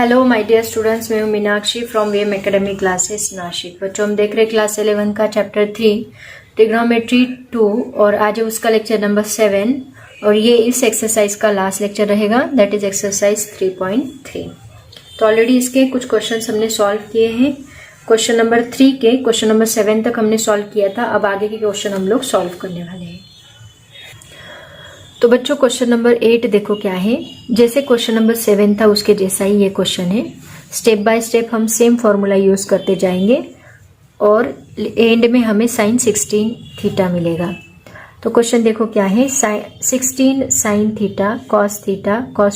Hello my dear students, मैं हूँ Meenakshi from VM academy classes Nashik. बच्चों, हम देख रहे हैं क्लास 11 का चैप्टर 3 ट्रिग्नोमेट्री 2 और आज है उसका लेक्चर नंबर 7 और ये इस एक्सरसाइज का लास्ट लेक्चर रहेगा, दैट इज एक्सरसाइज 3.3। तो ऑलरेडी इसके कुछ क्वेश्चन हमने सॉल्व किए हैं। क्वेश्चन नंबर 3 के क्वेश्चन नंबर 7 तक हमने सॉल्व किया था। अब आगे के क्वेश्चन हम लोग सॉल्व करने वाले हैं। तो बच्चों, क्वेश्चन नंबर 8 देखो क्या है। जैसे क्वेश्चन नंबर 7 था उसके जैसा ही ये क्वेश्चन है। स्टेप बाय स्टेप हम सेम फॉर्मूला यूज करते जाएंगे और एंड में हमें साइन 16 थीटा मिलेगा। तो क्वेश्चन देखो क्या है। 16 sine theta cos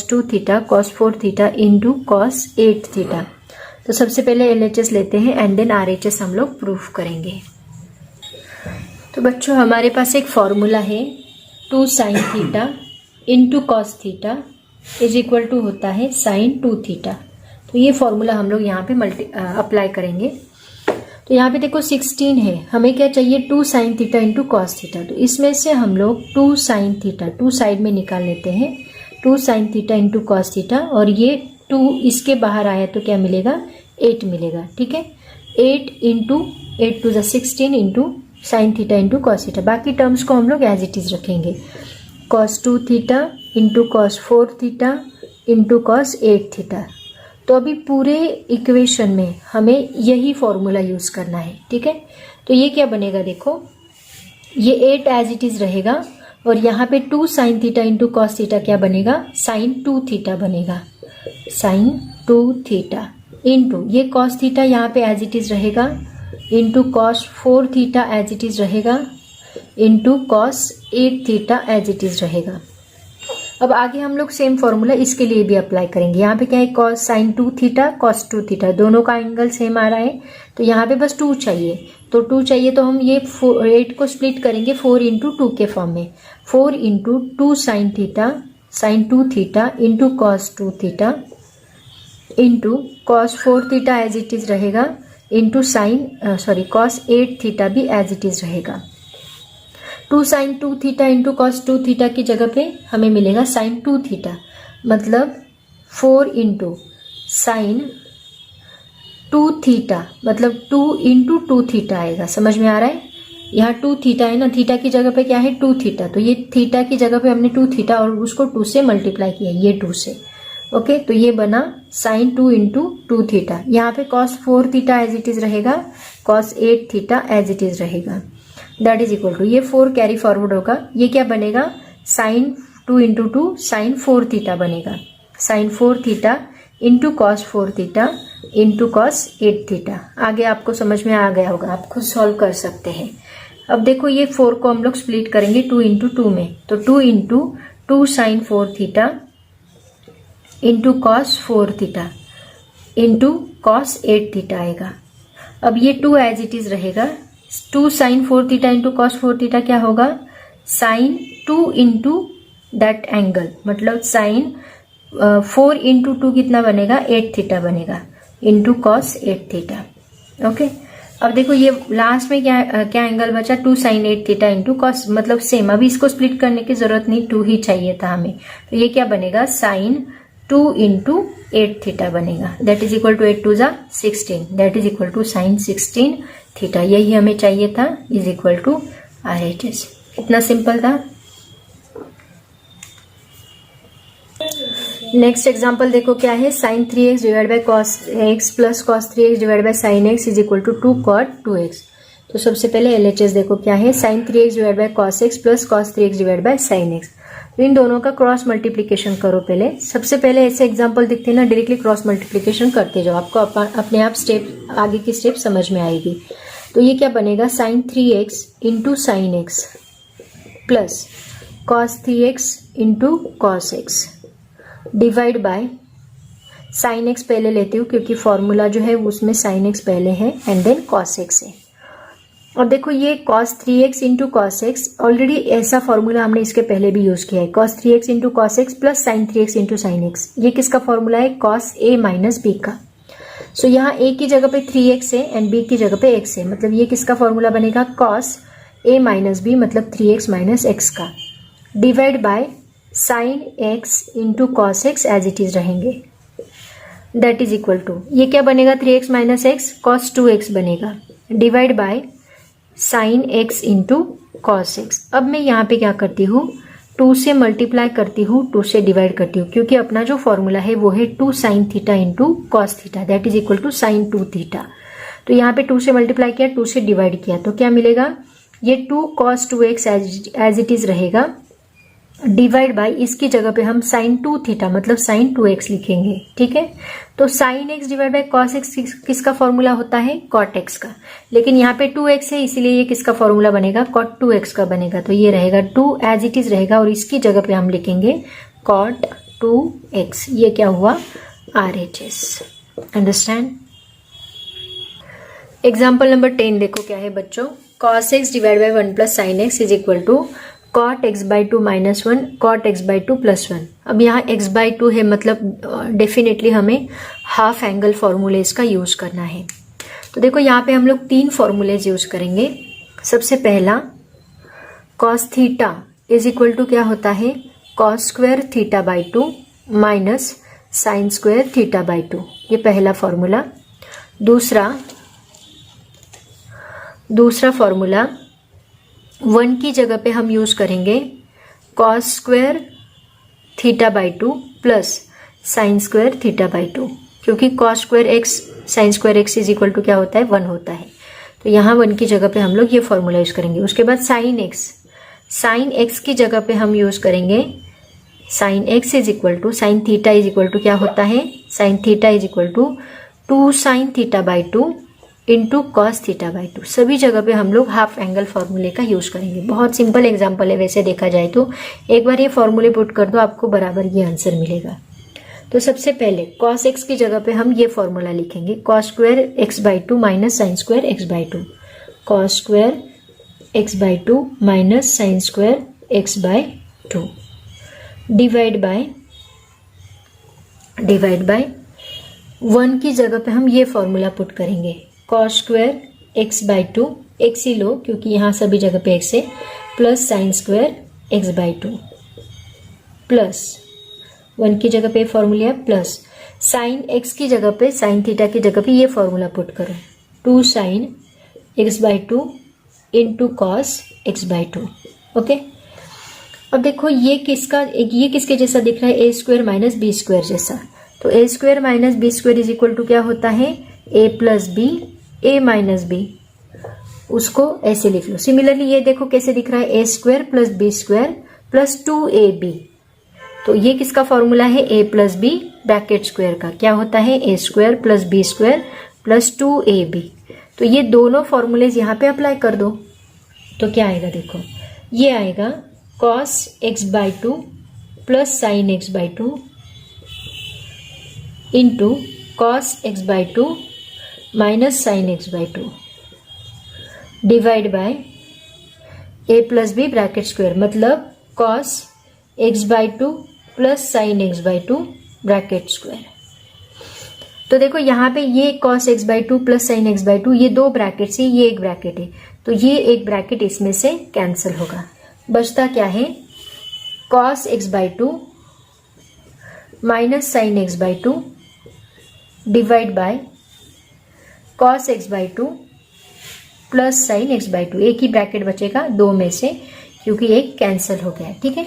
2 theta cos 4 theta into cos 8 theta. तो सबसे पहले LHS लेते हैं एंड देन RHS हम लोग प्रूफ करेंगे। तो बच्चों, हमारे पास एक फॉर्मूला है 2 sine theta into cos theta is equal to होता है साइन 2 थीटा। तो ये फॉर्मूला हम लोग यहाँ पे अप्लाई करेंगे। तो यहाँ पे देखो 16 है, हमें क्या चाहिए 2 sine theta into cos theta. तो इसमें से हम लोग 2 साइन थीटा 2 साइड में निकाल लेते हैं, 2 sine theta into cos theta और ये 2 इसके बाहर आया तो क्या मिलेगा 8 मिलेगा। ठीक है, 8 into 8 to 16 into sine theta into cos theta. बाकी टर्म्स को हम लोग एज इट इज रखेंगे। Cos 2 theta into cos 4 theta into cos 8 theta. तो अभी पूरे इक्वेशन में हमें यही फॉर्मूला यूज करना है। ठीक है, तो ये क्या बनेगा देखो, ये 8 एज इट इज रहेगा और यहाँ पे 2 sine theta into cos theta क्या बनेगा साइन 2 थीटा बनेगा, साइन 2 थीटा इंटू ये कॉस थीटा यहाँ पे एज इट इज रहेगा into cos 4 theta as it is रहेगा into cos 8 theta as it is रहेगा। अब आगे हम लोग सेम फॉर्मूला इसके लिए भी अप्लाई करेंगे। यहाँ पे क्या है cos sine 2 theta cos 2 theta, दोनों का एंगल सेम आ रहा है तो यहाँ पे बस 2 चाहिए। तो 2 चाहिए तो हम ये 8 को स्प्लिट करेंगे 4 इंटू 2 के फॉर्म में। 4 into 2 sine theta sine 2 theta into cos 2 theta into cos 4 theta as it is रहेगा इंटू कॉस 8 थीटा भी एज इट इज रहेगा। 2 sine 2 theta into cos 2 theta की जगह पे हमें मिलेगा साइन 2 थीटा, मतलब 4 इंटू साइन 2 थीटा, मतलब 2 इंटू 2 थीटा आएगा। समझ में आ रहा है, यहाँ 2 थीटा है ना, थीटा की जगह पे क्या है 2 थीटा, तो ये थीटा की जगह पे हमने 2 थीटा और उसको 2 से मल्टीप्लाई किया, ये 2 से। ओके, तो ये बना साइन 2 इंटू 2 थीटा। यहाँ पे cos 4 theta as it is रहेगा, cos 8 theta as it is रहेगा, दैट इज इक्वल टू ये 4 कैरी फॉरवर्ड होगा, ये क्या बनेगा साइन 2 इंटू 2 साइन 4 थीटा बनेगा, sine 4 theta into cos 4 theta into cos 8 theta. आगे आपको समझ में आ गया होगा, आप खुद सॉल्व कर सकते हैं। अब देखो ये 4 को हम लोग स्प्लिट करेंगे 2 इंटू 2 में, तो 2 into 2 sine 4 theta into cos 4 theta into cos 8 theta आएगा। अब ये 2 एज इट इज रहेगा, 2 sine 4 theta into cos 4 theta क्या होगा साइन 2 इंटू दैट एंगल, मतलब साइन 4 इंटू 2 कितना बनेगा 8 थीटा बनेगा इंटू कॉस 8 थीटा। ओके, अब देखो ये लास्ट में क्या एंगल बचा 2 साइन 8 थीटा इंटू कॉस, मतलब सेम। अभी इसको स्प्लिट करने की जरूरत नहीं, 2 ही चाहिए था हमें, तो ये क्या बनेगा साइन 2 इंटू 8 थीटा बनेगा, that is equal to 8 to 16, that is equal to sine 16 theta. यही हमें चाहिए था, इज इक्वल टू RHS। इतना सिंपल था। नेक्स्ट एग्जांपल देखो क्या है, sine 3x divide by cos x plus cos 3x divide by sine x is equal to 2 cot 2x। तो सबसे पहले LHS देखो क्या है, sine 3x divide by cos x plus cos 3x divide by sine x। तो इन दोनों का cross multiplication करो पहले। सबसे पहले ऐसे एग्जांपल दिखते हैं ना, डायरेक्टली क्रॉस मल्टीप्लीकेशन करते जाओ, आपको अपने आप स्टेप आगे की स्टेप समझ में आएगी। तो ये क्या बनेगा sine 3x into sine x plus cos 3x into cos x divide by sine x पहले लेती हूँ क्योंकि फॉर्मूला जो है उसमें साइन एक्स पहले है एंड देन कॉस एक्स है। और देखो ये cos 3x into cos x, already ऐसा फॉर्मूला हमने इसके पहले भी यूज किया है, cos 3x into cos x plus sign 3x into sine x. ये किसका फॉर्मूला है cos a माइनस b का। सो यहाँ a की जगह पे 3x है एंड b की जगह पे x है, मतलब ये किसका फॉर्मूला बनेगा cos a माइनस b, मतलब 3x माइनस x का, divide by sine x into cos x as it is रहेंगे। दैट इज इक्वल टू, ये क्या बनेगा 3x minus x cos 2x बनेगा, divide by sine x into cos x। अब मैं यहाँ पे क्या करती हूँ, 2 से मल्टीप्लाई करती हूँ, 2 से डिवाइड करती हूँ, क्योंकि अपना जो फॉर्मूला है वो है 2 sine theta into cos theta that is equal to sine 2 theta. तो यहाँ पे 2 से मल्टीप्लाई किया, 2 से डिवाइड किया, तो क्या मिलेगा, ये 2 cos 2x as it is रहेगा, डिवाइड बाय इसकी जगह पे हम साइन 2 थीटा मतलब साइन 2x लिखेंगे। ठीक है, तो sine x divide by cos x किसका फॉर्मूला होता है, कॉट x का, लेकिन यहाँ पे 2x है इसीलिए ये किसका फॉर्मूला बनेगा, कॉट 2x का बनेगा। तो ये रहेगा 2 एज इट इज रहेगा और इसकी जगह पे हम लिखेंगे कॉट 2x। ये क्या हुआ, RHS। अंडरस्टैंड। एग्जाम्पल नंबर 10 देखो क्या है बच्चों, cos x divide by 1 plus sine x is equal to cot x by 2 minus 1 cot x by 2 plus 1। अब यहाँ x बाई 2 है मतलब डेफिनेटली हमें हाफ एंगल फॉर्मूले इसका यूज करना है। तो देखो यहाँ पे हम लोग 3 फॉर्मूलेज यूज करेंगे। सबसे पहला cos theta is equal to क्या होता है, cos square theta by 2 minus sine square theta by 2, ये पहला फॉर्मूला। दूसरा फॉर्मूला 1 की जगह पे हम यूज करेंगे cos square theta by 2 plus sine square theta by 2, क्योंकि cos square x sine square x is equal to क्या होता है, 1 होता है। तो यहाँ 1 की जगह पे हम लोग ये फॉर्मूला यूज करेंगे। उसके बाद साइन एक्स की जगह पे हम यूज करेंगे sine x is equal to sine theta is equal to क्या होता है, sine theta is equal to 2 sine theta by 2 into cos theta by 2। सभी जगह पे हम लोग हाफ एंगल फॉर्मूले का यूज करेंगे। बहुत सिंपल एग्जांपल है वैसे देखा जाए तो, एक बार ये फॉर्मूले पुट कर दो आपको बराबर ये आंसर मिलेगा। तो सबसे पहले cos x की जगह पे हम ये फॉर्मूला लिखेंगे, cos square x by 2 minus sine square x by 2, cos square x by 2 minus sine square x by 2, divide by 1 की जगह पे हम ये फॉर्मूला पुट करेंगे, cos square x by 2, x ही लो क्योंकि यहाँ सभी जगह पे एक्स है, plus sine square x by 2 plus 1 की जगह पे फॉर्मूला प्लस साइन एक्स की जगह पे साइन थीटा की जगह पे ये फॉर्मूला पुट करो, 2 sine x by 2 into cos x by 2। Okay, अब देखो ये किसके जैसा दिख रहा है, a square minus B square जैसा। तो a square minus B square is equal to क्या होता है, a plus b a minus b, उसको ऐसे लिख लो। सिमिलरली ये देखो कैसे दिख रहा है, a square plus b square plus 2ab। तो ये किसका फॉर्मूला है, a plus B bracket square का, क्या होता है a square plus b square plus 2ab। तो ये दोनों फॉर्मूलेज यहाँ पे अप्लाई कर दो तो क्या आएगा, देखो ये आएगा cos x by 2 plus sine x by 2 into cos x by 2 minus sine x by 2 divide by A plus B bracket square, मतलब cos x by 2 plus sine x by 2 ब्रैकेट स्क्वायर। तो देखो यहाँ पे ये cos x by 2 plus sine x by 2, ये 2 bracket से ये एक ब्रैकेट है, तो ये एक ब्रैकेट इसमें से कैंसिल होगा। बचता क्या है, cos x by 2 minus sine x by 2 divide by cos x by 2 plus sine x by 2। एक ही ब्रैकेट बचेगा 2 में से क्योंकि एक कैंसिल हो गया। ठीक है,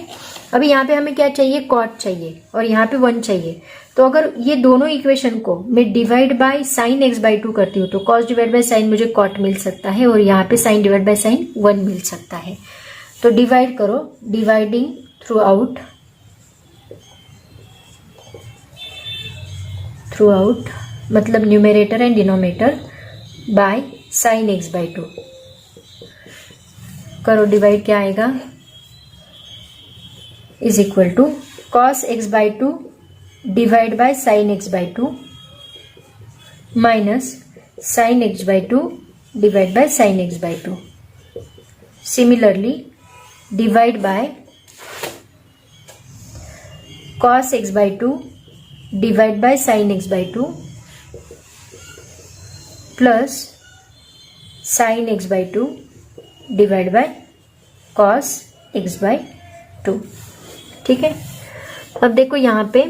अभी यहाँ पे हमें क्या चाहिए, cot चाहिए और यहाँ पे 1 चाहिए। तो अगर ये दोनों इक्वेशन को मैं divide by sine x by 2 करती हूँ तो cos डिवाइड बाय साइन मुझे cot मिल सकता है और यहाँ पे साइन डिवाइड बाय साइन 1 मिल सकता है। तो डिवाइड करो, डिवाइडिंग थ्रू आउट मतलब numerator and denominator by sine x by 2 करो, डिवाइड क्या आएगा, is equal to cos x by 2 divide by sine x by 2 minus sine x by 2 divide by sine x by 2। Similarly divide by cos x by 2 divide by sine x by 2 plus sine x by 2 divide by cos x by 2। ठीक है, अब देखो यहाँ पे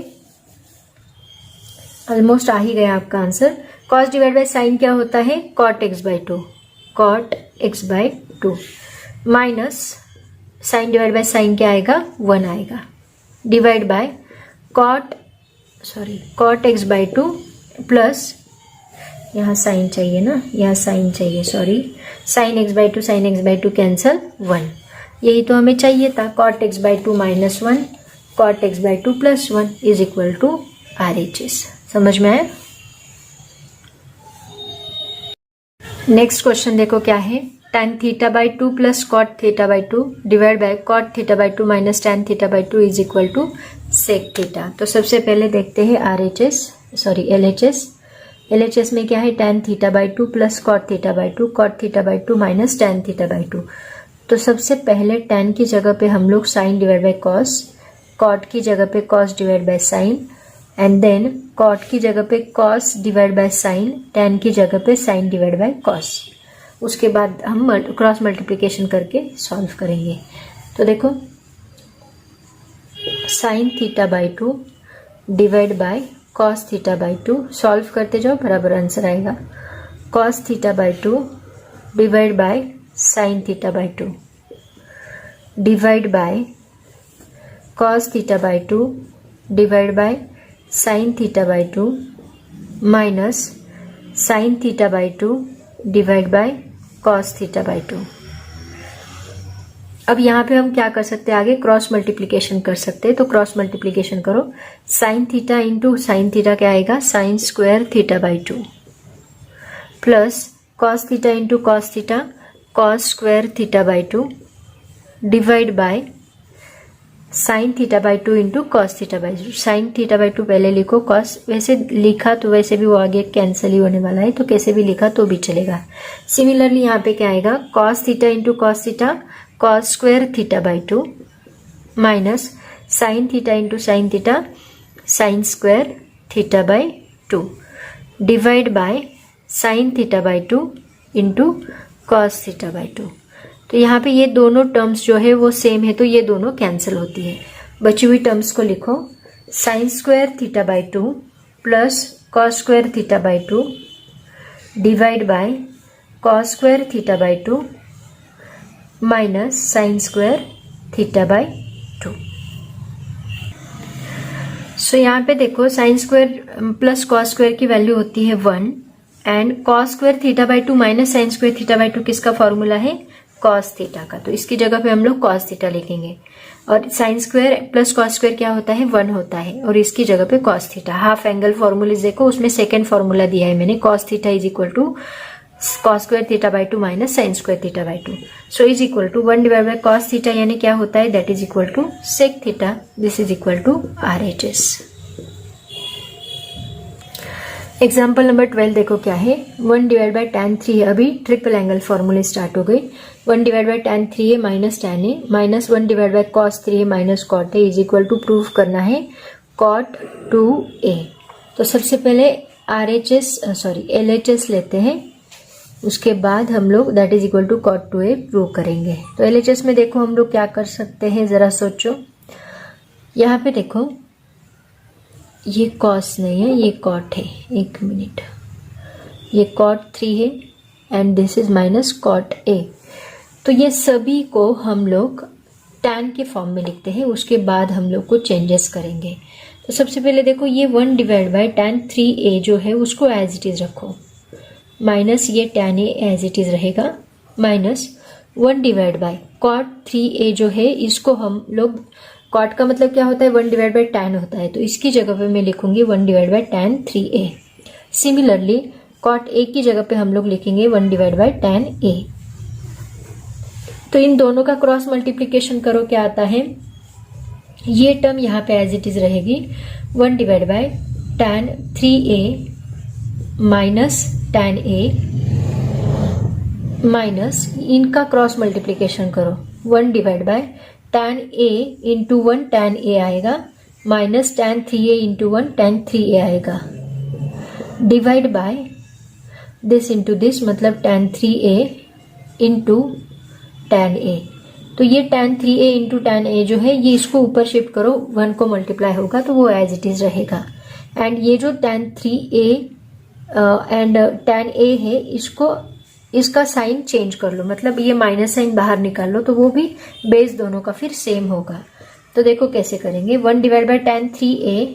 almost आ ही गया आपका answer. Cos divide by sine क्या होता है, cot x by two, cot x by two minus sine divide by sine क्या आएगा, 1 आएगा, divide by cot x by two plus, यहाँ साइन चाहिए ना, यहाँ साइन चाहिए, sorry, sine x by two cancel 1, यही तो हमें चाहिए था, cot x by two minus 1 cot x by two plus 1 is equal to RHS। समझ में आया। नेक्स्ट क्वेश्चन देखो क्या है, tan theta by two plus cot theta by two divide by cot theta by two minus tan theta by two is equal to sec theta. तो सबसे पहले देखते हैं LHS में क्या है, tan theta by two plus cot theta by two minus tan theta by two. तो सबसे पहले tan की जगह पे हम लोग sine divide by cos, cot की जगह पे cos divide by sine, and then cot की जगह पे cos divide by sine, tan की जगह पे साइन डिवाइड बाय कॉस। उसके बाद हम क्रॉस मल्टीप्लिकेशन करके सॉल्व करेंगे। तो देखो sign theta by two divide by cos theta by to, solve करते जाओ बराबर आंसर आएगा, cos theta by two divide by sine theta by two divide by cos theta by two divide by sine theta by two minus sign theta by two divide by cos theta by to. अब यहाँ पे हम क्या कर सकते हैं, आगे cross multiplication कर सकते हैं। तो क्रॉस मल्टीप्लिकेशन करो, sign theta into sine theta क्या आएगा, sign square theta by two plus cos theta into cos theta cos square theta by two divide by sine theta by two into cos theta by to. Sine theta by to पहले लिखो, cos वैसे लिखा तो वैसे भी वो आगे cancel ही होने वाला है, तो कैसे भी लिखा तो भी चलेगा। सिमिलरली यहाँ पे क्या आएगा, cos theta into cos theta cos square theta by two minus sign theta into sine theta sign square theta by two divide by sine theta by two into cos theta by two. तो यहाँ पे ये दोनों terms जो है वो same है, तो ये दोनों कैंसिल होती है। बची हुई टर्म्स को लिखो, sine square theta by two plus cos square theta by two divide by cos square theta by two minus sine square theta by two. So यहाँ पे देखो sine square plus cos square की value होती है 1 and cos square theta by two minus sine square theta by two किसका formula है, cos theta का। तो इसकी जगह पे हम लोग कॉस थीटा लिखेंगे, और sign square plus cos square क्या होता है, 1 होता है, और इसकी जगह पे cos theta. Half angle formulas देखो, उसमें सेकेंड फॉर्मूला दिया है मैंने, cos theta is equal to cos square theta by two minus sine square theta by two. So is equal to 1 divide by cos theta, यानी क्या होता है, that is equal to sec theta. This is equal to RHS। Example number 12 देखो क्या है, 1 divide by tan 3 अभी triple angle फॉर्मूले start हो गई। 1 divide by tan 3a minus tan a minus 1 divide by cos 3a minus cot a is equal to prove करना है cot 2a। तो सबसे पहले LHS लेते हैं, उसके बाद हम लोग that is equal to cot 2a prove करेंगे। तो LHS में देखो हम लोग क्या कर सकते हैं, जरा सोचो। यहाँ पे देखो ये कॉस नहीं है, ये कॉट है, एक मिनट, ये cot 3 है and this is minus cot a। तो ये सभी को हम लोग tan के फॉर्म में लिखते हैं, उसके बाद हम लोग को चेंजेस करेंगे। तो सबसे पहले देखो ये 1 डिवाइड बाय tan 3a जो है उसको एज इट इज रखो, माइनस ये tan a as it is रहेगा, minus 1 divide by cot 3a जो है इसको हम लोग, कॉट का मतलब क्या होता है, 1 डिवाइड बाय tan होता है, तो इसकी जगह पे मैं लिखूंगी 1 divide by tan 3a। Similarly cot a की जगह पे हम लोग लिखेंगे 1 डिवाइड बाय tan a। तो इन दोनों का क्रॉस मल्टीप्लिकेशन करो, क्या आता है, ये टर्म यहाँ पे एज इट इज रहेगी 1 divide by tan 3a minus tan a minus इनका क्रॉस मल्टीप्लिकेशन करो, 1 divide by tan a into 1 tan a आएगा, minus tan 3a into 1 tan 3a आएगा, divide by this into this, मतलब tan 3a into tan a। तो ये tan 3a into tan a जो है ये इसको ऊपर शिफ्ट करो, 1 को मल्टीप्लाई होगा तो वो एज इट इज रहेगा। एंड ये जो tan 3a and tan a है, इसका साइन चेंज कर लो, मतलब ये माइनस साइन बाहर निकाल लो, तो वो भी बेस दोनों का फिर सेम होगा। तो देखो कैसे करेंगे, 1 divide by tan 3a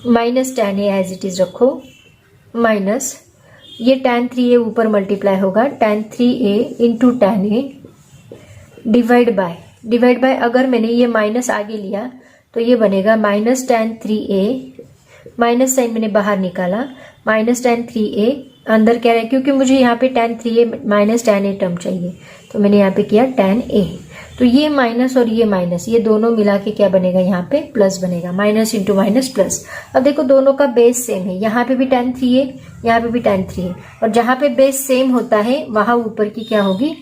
minus tan a as it is रखो, माइनस ये tan 3a ऊपर मल्टीप्लाई होगा tan 3a into tan a divide by अगर मैंने ये माइनस आगे लिया तो ये बनेगा minus tan 3a, minus sign मैंने बाहर निकाला, माइनस tan 3a अंदर क्या रहे, क्योंकि मुझे यहाँ पे tan 3a minus tan a term चाहिए, तो मैंने यहाँ पे किया tan a। तो ये माइनस और ये माइनस, ये दोनों मिला के क्या बनेगा, यहाँ पे प्लस बनेगा, माइनस इंटू माइनस प्लस। अब देखो दोनों का बेस सेम है, यहाँ पे भी tan 3a, यहाँ पे भी tan 3a, और जहाँ पे बेस सेम होता है वहां ऊपर की क्या होगी,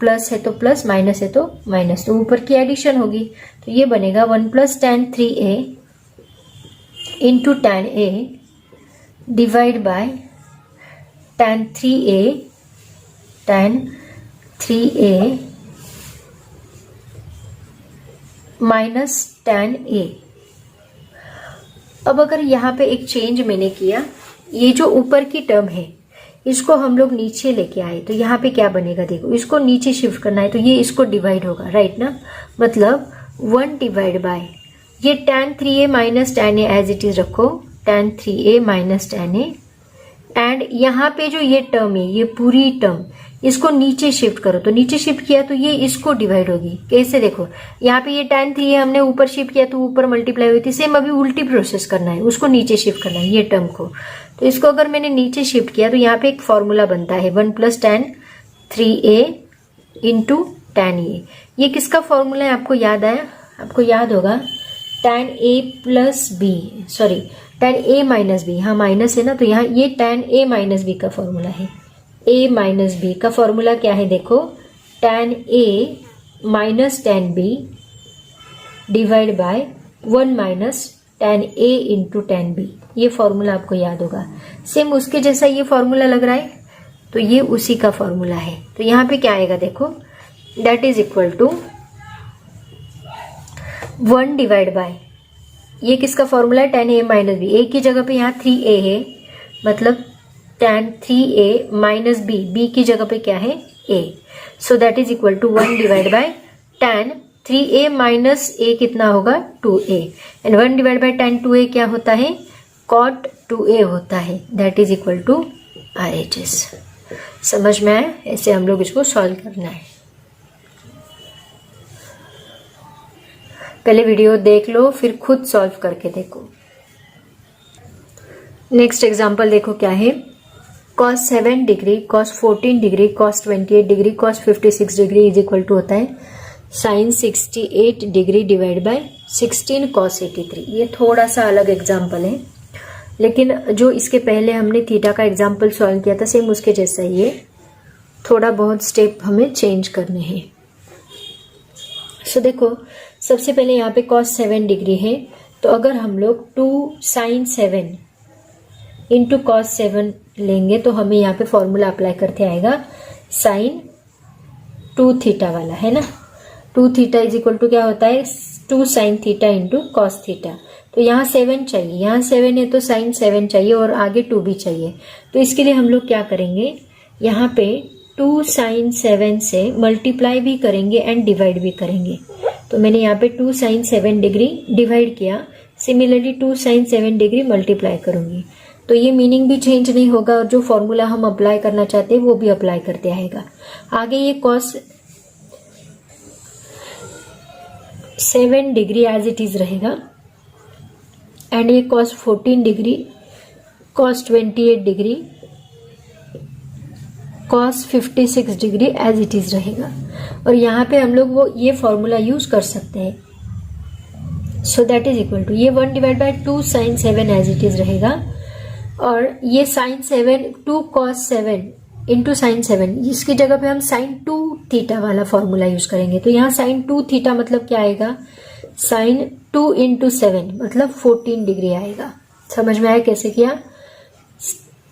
प्लस है तो प्लस, माइनस है तो माइनस, तो ऊपर की एडिशन होगी। तो ये बनेगा 1 plus tan 3a into tan a divide by tan 3a minus tan a। अब अगर यहाँ पे एक चेंज मैंने किया, ये जो ऊपर की टर्म है इसको हम लोग नीचे लेके आए, तो यहाँ पे क्या बनेगा, देखो इसको नीचे शिफ्ट करना है, तो ये इसको डिवाइड होगा, राइट ना, मतलब 1 डिवाइड बाय ये tan 3a minus tan a as it is रखो, tan 3a minus tan a, and यहाँ पे जो ये टर्म है, ये पूरी टर्म इसको नीचे शिफ्ट करो, तो नीचे शिफ्ट किया तो ये इसको डिवाइड होगी, कैसे देखो यहाँ पे ये tan 3a हमने ऊपर शिफ्ट किया तो ऊपर मल्टीप्लाई हुई थी, सेम अभी उल्टी प्रोसेस करना है, उसको नीचे शिफ्ट करना है ये टर्म को। तो इसको अगर मैंने नीचे शिफ्ट किया तो यहाँ पे एक फॉर्मूला बनता है 1 plus tan 3a into tan a। ये किसका फॉर्मूला है, आपको याद आया, आपको याद होगा tan a plus b, sorry tan a minus b, हाँ माइनस है ना, तो यहाँ ये tan a माइनस b का फॉर्मूला है। a माइनस b का फॉर्मूला क्या है, देखो tan a minus tan b divide by 1 minus tan a into tan b, ये फॉर्मूला आपको याद होगा। सेम उसके जैसा ये फॉर्मूला लग रहा है, तो ये उसी का फॉर्मूला है। तो यहाँ पे क्या आएगा, देखो that is equal to 1 divide by, ये किसका फॉर्मूला है, tan a minus b, a की जगह पे यहाँ 3a है, मतलब tan 3a माइनस b की जगह पे क्या है a, so that is equal to 1 divide by tan 3a minus a कितना होगा 2a, and 1 divide by tan 2a क्या होता है, cot 2a होता है, that is equal to RHS। समझ में आया, ऐसे हम लोग इसको सॉल्व करना है। पहले वीडियो देख लो फिर खुद सॉल्व करके देखो। नेक्स्ट एग्जांपल देखो क्या है, cos 7 degree, cos 14 degree, cos 28 degree, cos 56 degree is equal to होता है sin 68 degree divide by 16 cos 83। ये थोड़ा सा अलग एग्जांपल है, लेकिन जो इसके पहले हमने थीटा का एग्जांपल सॉल्व किया था सेम उसके जैसा ही है, थोड़ा बहुत स्टेप हमें चेंज करने हैं। सो देखो सबसे पहले यहाँ पे cos 7 डिग्री है, तो अगर हम लोग 2 sin 7 इंटू cos 7 लेंगे तो हमें यहाँ पे फॉर्मूला अप्लाई करते आएगा sin 2 थीटा वाला, है ना। 2 थीटा इज इक्वल टू क्या होता है, 2 sin theta into cos theta. तो यहाँ 7 चाहिए, यहाँ 7 है तो sin 7 चाहिए और आगे 2 भी चाहिए। तो इसके लिए हम लोग क्या करेंगे, यहाँ पे 2 sin 7 से मल्टीप्लाई भी करेंगे एंड डिवाइड भी करेंगे। तो मैंने यहाँ पे 2 sin 7 डिग्री डिवाइड किया, सिमिलरली 2 sin 7 डिग्री मल्टीप्लाई करूंगी, तो ये मीनिंग भी चेंज नहीं होगा और जो फॉर्मूला हम अप्लाई करना चाहते हैं वो भी अप्लाई करते आएगा। आगे ये cos 7 degree as it is रहेगा, एंड ये cos 14 degree, cos 28 degree, cos 56 degree as it is रहेगा। और यहाँ पे हम लोग वो ये फॉर्मूला यूज कर सकते हैं, so that is equal to ये 1 divide by 2 sin 7 as it is रहेगा, और ये sin 7 2 cos 7 इंटू sin 7, इसकी जगह पे हम sin 2 थीटा वाला फॉर्मूला यूज करेंगे। तो यहाँ sin 2 थीटा मतलब क्या आएगा, sin 2 इंटू 7 मतलब 14 डिग्री आएगा। समझ में आया कैसे किया,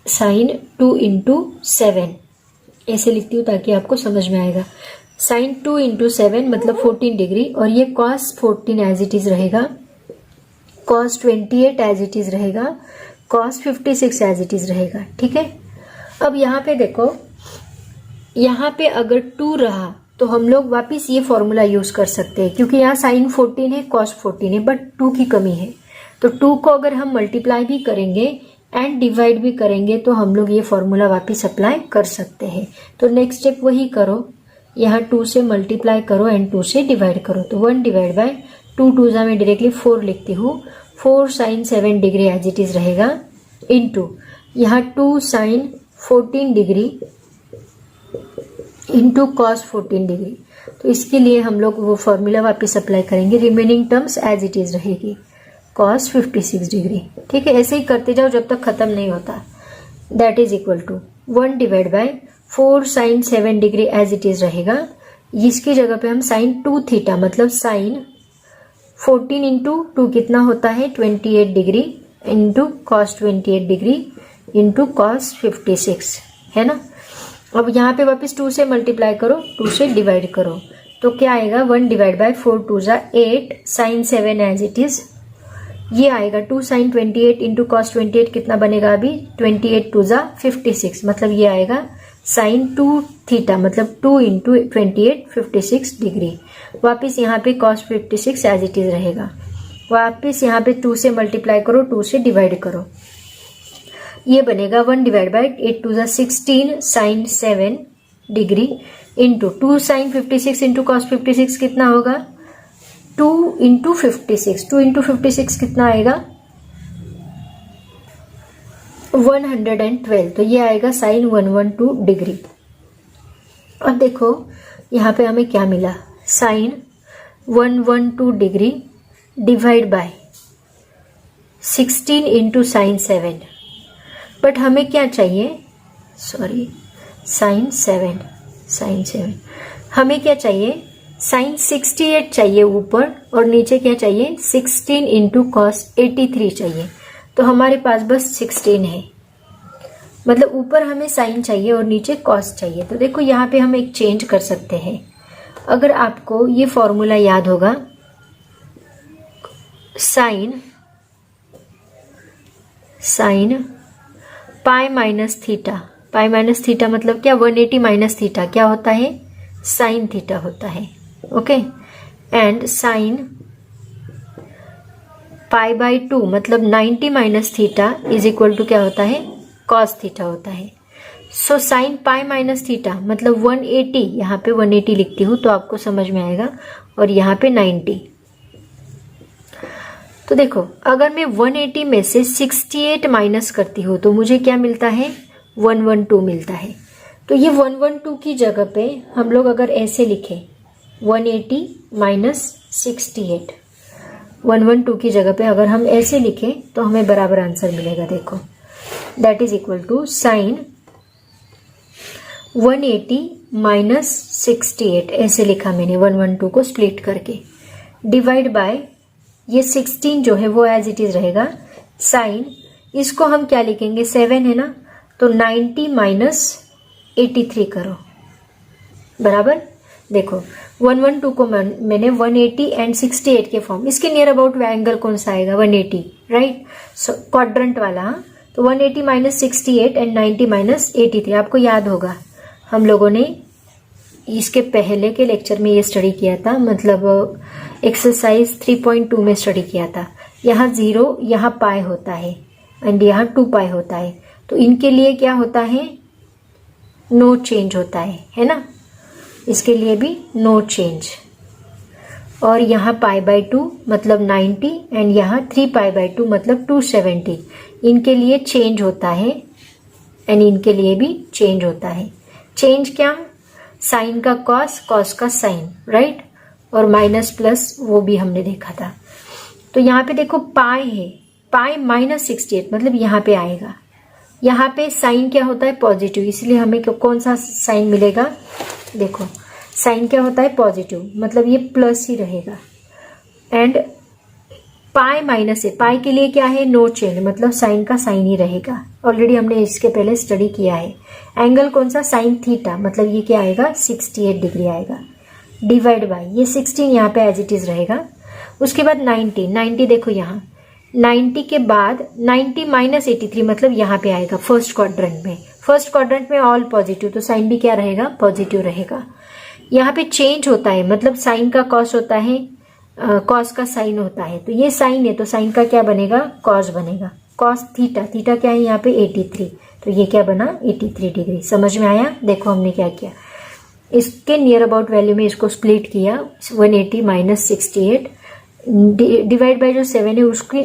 sin 2 इंटू 7 ऐसे लिखती हूँ ताकि आपको समझ में आएगा। sin 2 इंटू 7 मतलब 14 डिग्री, और ये cos 14 एज इट इज रहेगा, cos 28 एज इट इज रहेगा, cos 56 एज इट इज रहेगा। ठीक है, अब यहाँ पे देखो, यहाँ पे अगर 2 रहा तो हम लोग वापिस ये फॉर्मूला यूज कर सकते हैं, क्योंकि यहाँ साइन 14 है, cos 14 है, बट 2 की कमी है। तो 2 को अगर हम मल्टीप्लाई भी करेंगे एंड डिवाइड भी करेंगे तो हम लोग ये फॉर्मूला वापिस अप्लाई कर सकते हैं। तो नेक्स्ट स्टेप वही करो, यहाँ 2 से मल्टीप्लाई करो एंड 2 से डिवाइड करो। तो 1 डिवाइड बाय 2, 2 जा मैं डायरेक्टली 4 लिखती हूँ, 4 sine 7 degree as it is रहेगा, इनटू यहाँ 2 sine 14 degree into cos 14 degree. तो इसके लिए हम लोग वो फॉर्मूला वापस अप्लाई करेंगे, remaining terms as it is रहेगी, कॉस 56 डिग्री। ठीक है, ऐसे ही करते जाओ जब तक खत्म नहीं होता। That is equal to 1 divide by 4 sine 7 degree as it is रहेगा। इसकी जगह पे हम साइन 2 थीटा मतलब साइन 14 इंटू 2 कितना होता है 28 degree into cos 28 degree into cos 56 है ना। अब यहाँ पे वापस 2 से मल्टीप्लाई करो, 2 से डिवाइड करो, तो क्या आएगा 1 डिवाइड बाय 4 2 जा 8 साइन 7 एज इट इज, ये आएगा 2 साइन 28 इंटू कॉस 28 कितना बनेगा अभी 28 2 जा 56, मतलब ये आएगा साइन 2 थीटा मतलब 2 इंटू 28 56 डिग्री। वापिस यहाँ पे कॉस 56 एज इट इज रहेगा। वापिस यहाँ पे 2 से मल्टीप्लाई करो, 2 से डिवाइड करो, ये बनेगा 1 डिवाइड बाय 8 2 जा 16 sine 7 degree into 2 sine 56 into cos 56 कितना होगा 2 इंटू 56, 2 इंटू 56 कितना आएगा 112, तो ये आएगा साइन 112 डिग्री। अब देखो यहाँ पे हमें क्या मिला, sine 112 degree divide by 16 into sine 7, but हमें क्या चाहिए, सॉरी साइन 7 हमें क्या चाहिए साइन 68 चाहिए ऊपर, और नीचे क्या चाहिए 16 इंटू कॉस 83 चाहिए। तो हमारे पास बस 16 है, मतलब ऊपर हमें साइन चाहिए और नीचे कॉस चाहिए। तो देखो यहाँ पे हम एक चेंज कर सकते हैं। अगर आपको ये फॉर्मूला याद होगा, साइन पाई माइनस थीटा मतलब क्या 180 माइनस थीटा क्या होता है साइन थीटा होता है। Okay, and sine pi by 2 मतलब 90 minus theta is equal to क्या होता है कॉस थीटा होता है। So sine pi minus theta मतलब 180, यहाँ पे 180 लिखती हूँ तो आपको समझ में आएगा, और यहाँ पे 90। तो देखो अगर मैं 180 में से 68 माइनस करती हूँ तो मुझे क्या मिलता है 112 मिलता है। तो ये 112 की जगह पे हम लोग अगर ऐसे लिखें 180 माइनस 68, 112 की जगह पे अगर हम ऐसे लिखें तो हमें बराबर आंसर मिलेगा। देखो that is equal to sine 180 minus 68 ऐसे लिखा मैंने 112 को स्प्लिट करके, डिवाइड बाय ये 16 जो है वो एज इट इज रहेगा, साइन इसको हम क्या लिखेंगे 7 है ना, तो 90 माइनस 83 करो बराबर। देखो 112 को मैंने 180 एंड 68 के फॉर्म, इसके नियर अबाउट एंगल कौन सा आएगा 180 राइट, सो क्वाड्रेंट वाला। तो 180 माइनस 68 एंड 90 माइनस 83, आपको याद होगा हम लोगों ने इसके पहले के लेक्चर में ये स्टडी किया था, मतलब एक्सरसाइज 3.2 में स्टडी किया था। यहाँ 0 यहाँ पाई होता है एंड यहाँ 2 पाई होता है, तो इनके लिए क्या होता है नो चेंज होता है ना, इसके लिए भी नो चेंज। और यहाँ पाई बाय 2 मतलब 90 एंड यहाँ 3 पाई बाय 2 मतलब 270, इनके लिए चेंज होता है एंड इनके लिए भी चेंज होता है। चेंज क्या, साइन का कॉस, कॉस का साइन राइट, और माइनस प्लस वो भी हमने देखा था। तो यहाँ पे देखो पाई है, पाई माइनस 68 मतलब यहाँ पे आएगा, यहाँ पे साइन क्या होता है पॉजिटिव, इसलिए हमें कौन सा साइन मिलेगा, देखो साइन क्या होता है पॉजिटिव मतलब ये प्लस ही रहेगा, एंड पाई माइनस है, पाई के लिए क्या है नो चेंज मतलब साइन का साइन ही रहेगा, ऑलरेडी हमने इसके पहले स्टडी किया है। एंगल कौन सा साइन थीटा मतलब ये क्या आएगा 68 डिग्री आएगा, डिवाइड बाय ये 16 यहाँ पे एज इट इज रहेगा। उसके बाद 90 देखो यहाँ 90 के बाद 90 माइनस 83 मतलब यहाँ पे आएगा फर्स्ट क्वाड्रेंट में। फर्स्ट क्वाड्रेंट में ऑल पॉजिटिव, तो साइन भी क्या रहेगा, पॉजिटिव रहेगा। यहाँ पे चेंज होता है, मतलब साइन का कॉस होता है, कॉस का साइन होता है, तो ये साइन है तो साइन का क्या बनेगा, कॉस बनेगा। कॉस थीटा, थीटा क्या है यहाँ पे 83, तो ये क्या बना 83 डिग्री। समझ में आया? देखो हमने क्या किया, इसके नियर अबाउट वैल्यू में इसको स्प्लिट किया, 180 माइनस 68 डिवाइड बाय जो 7 है उसकी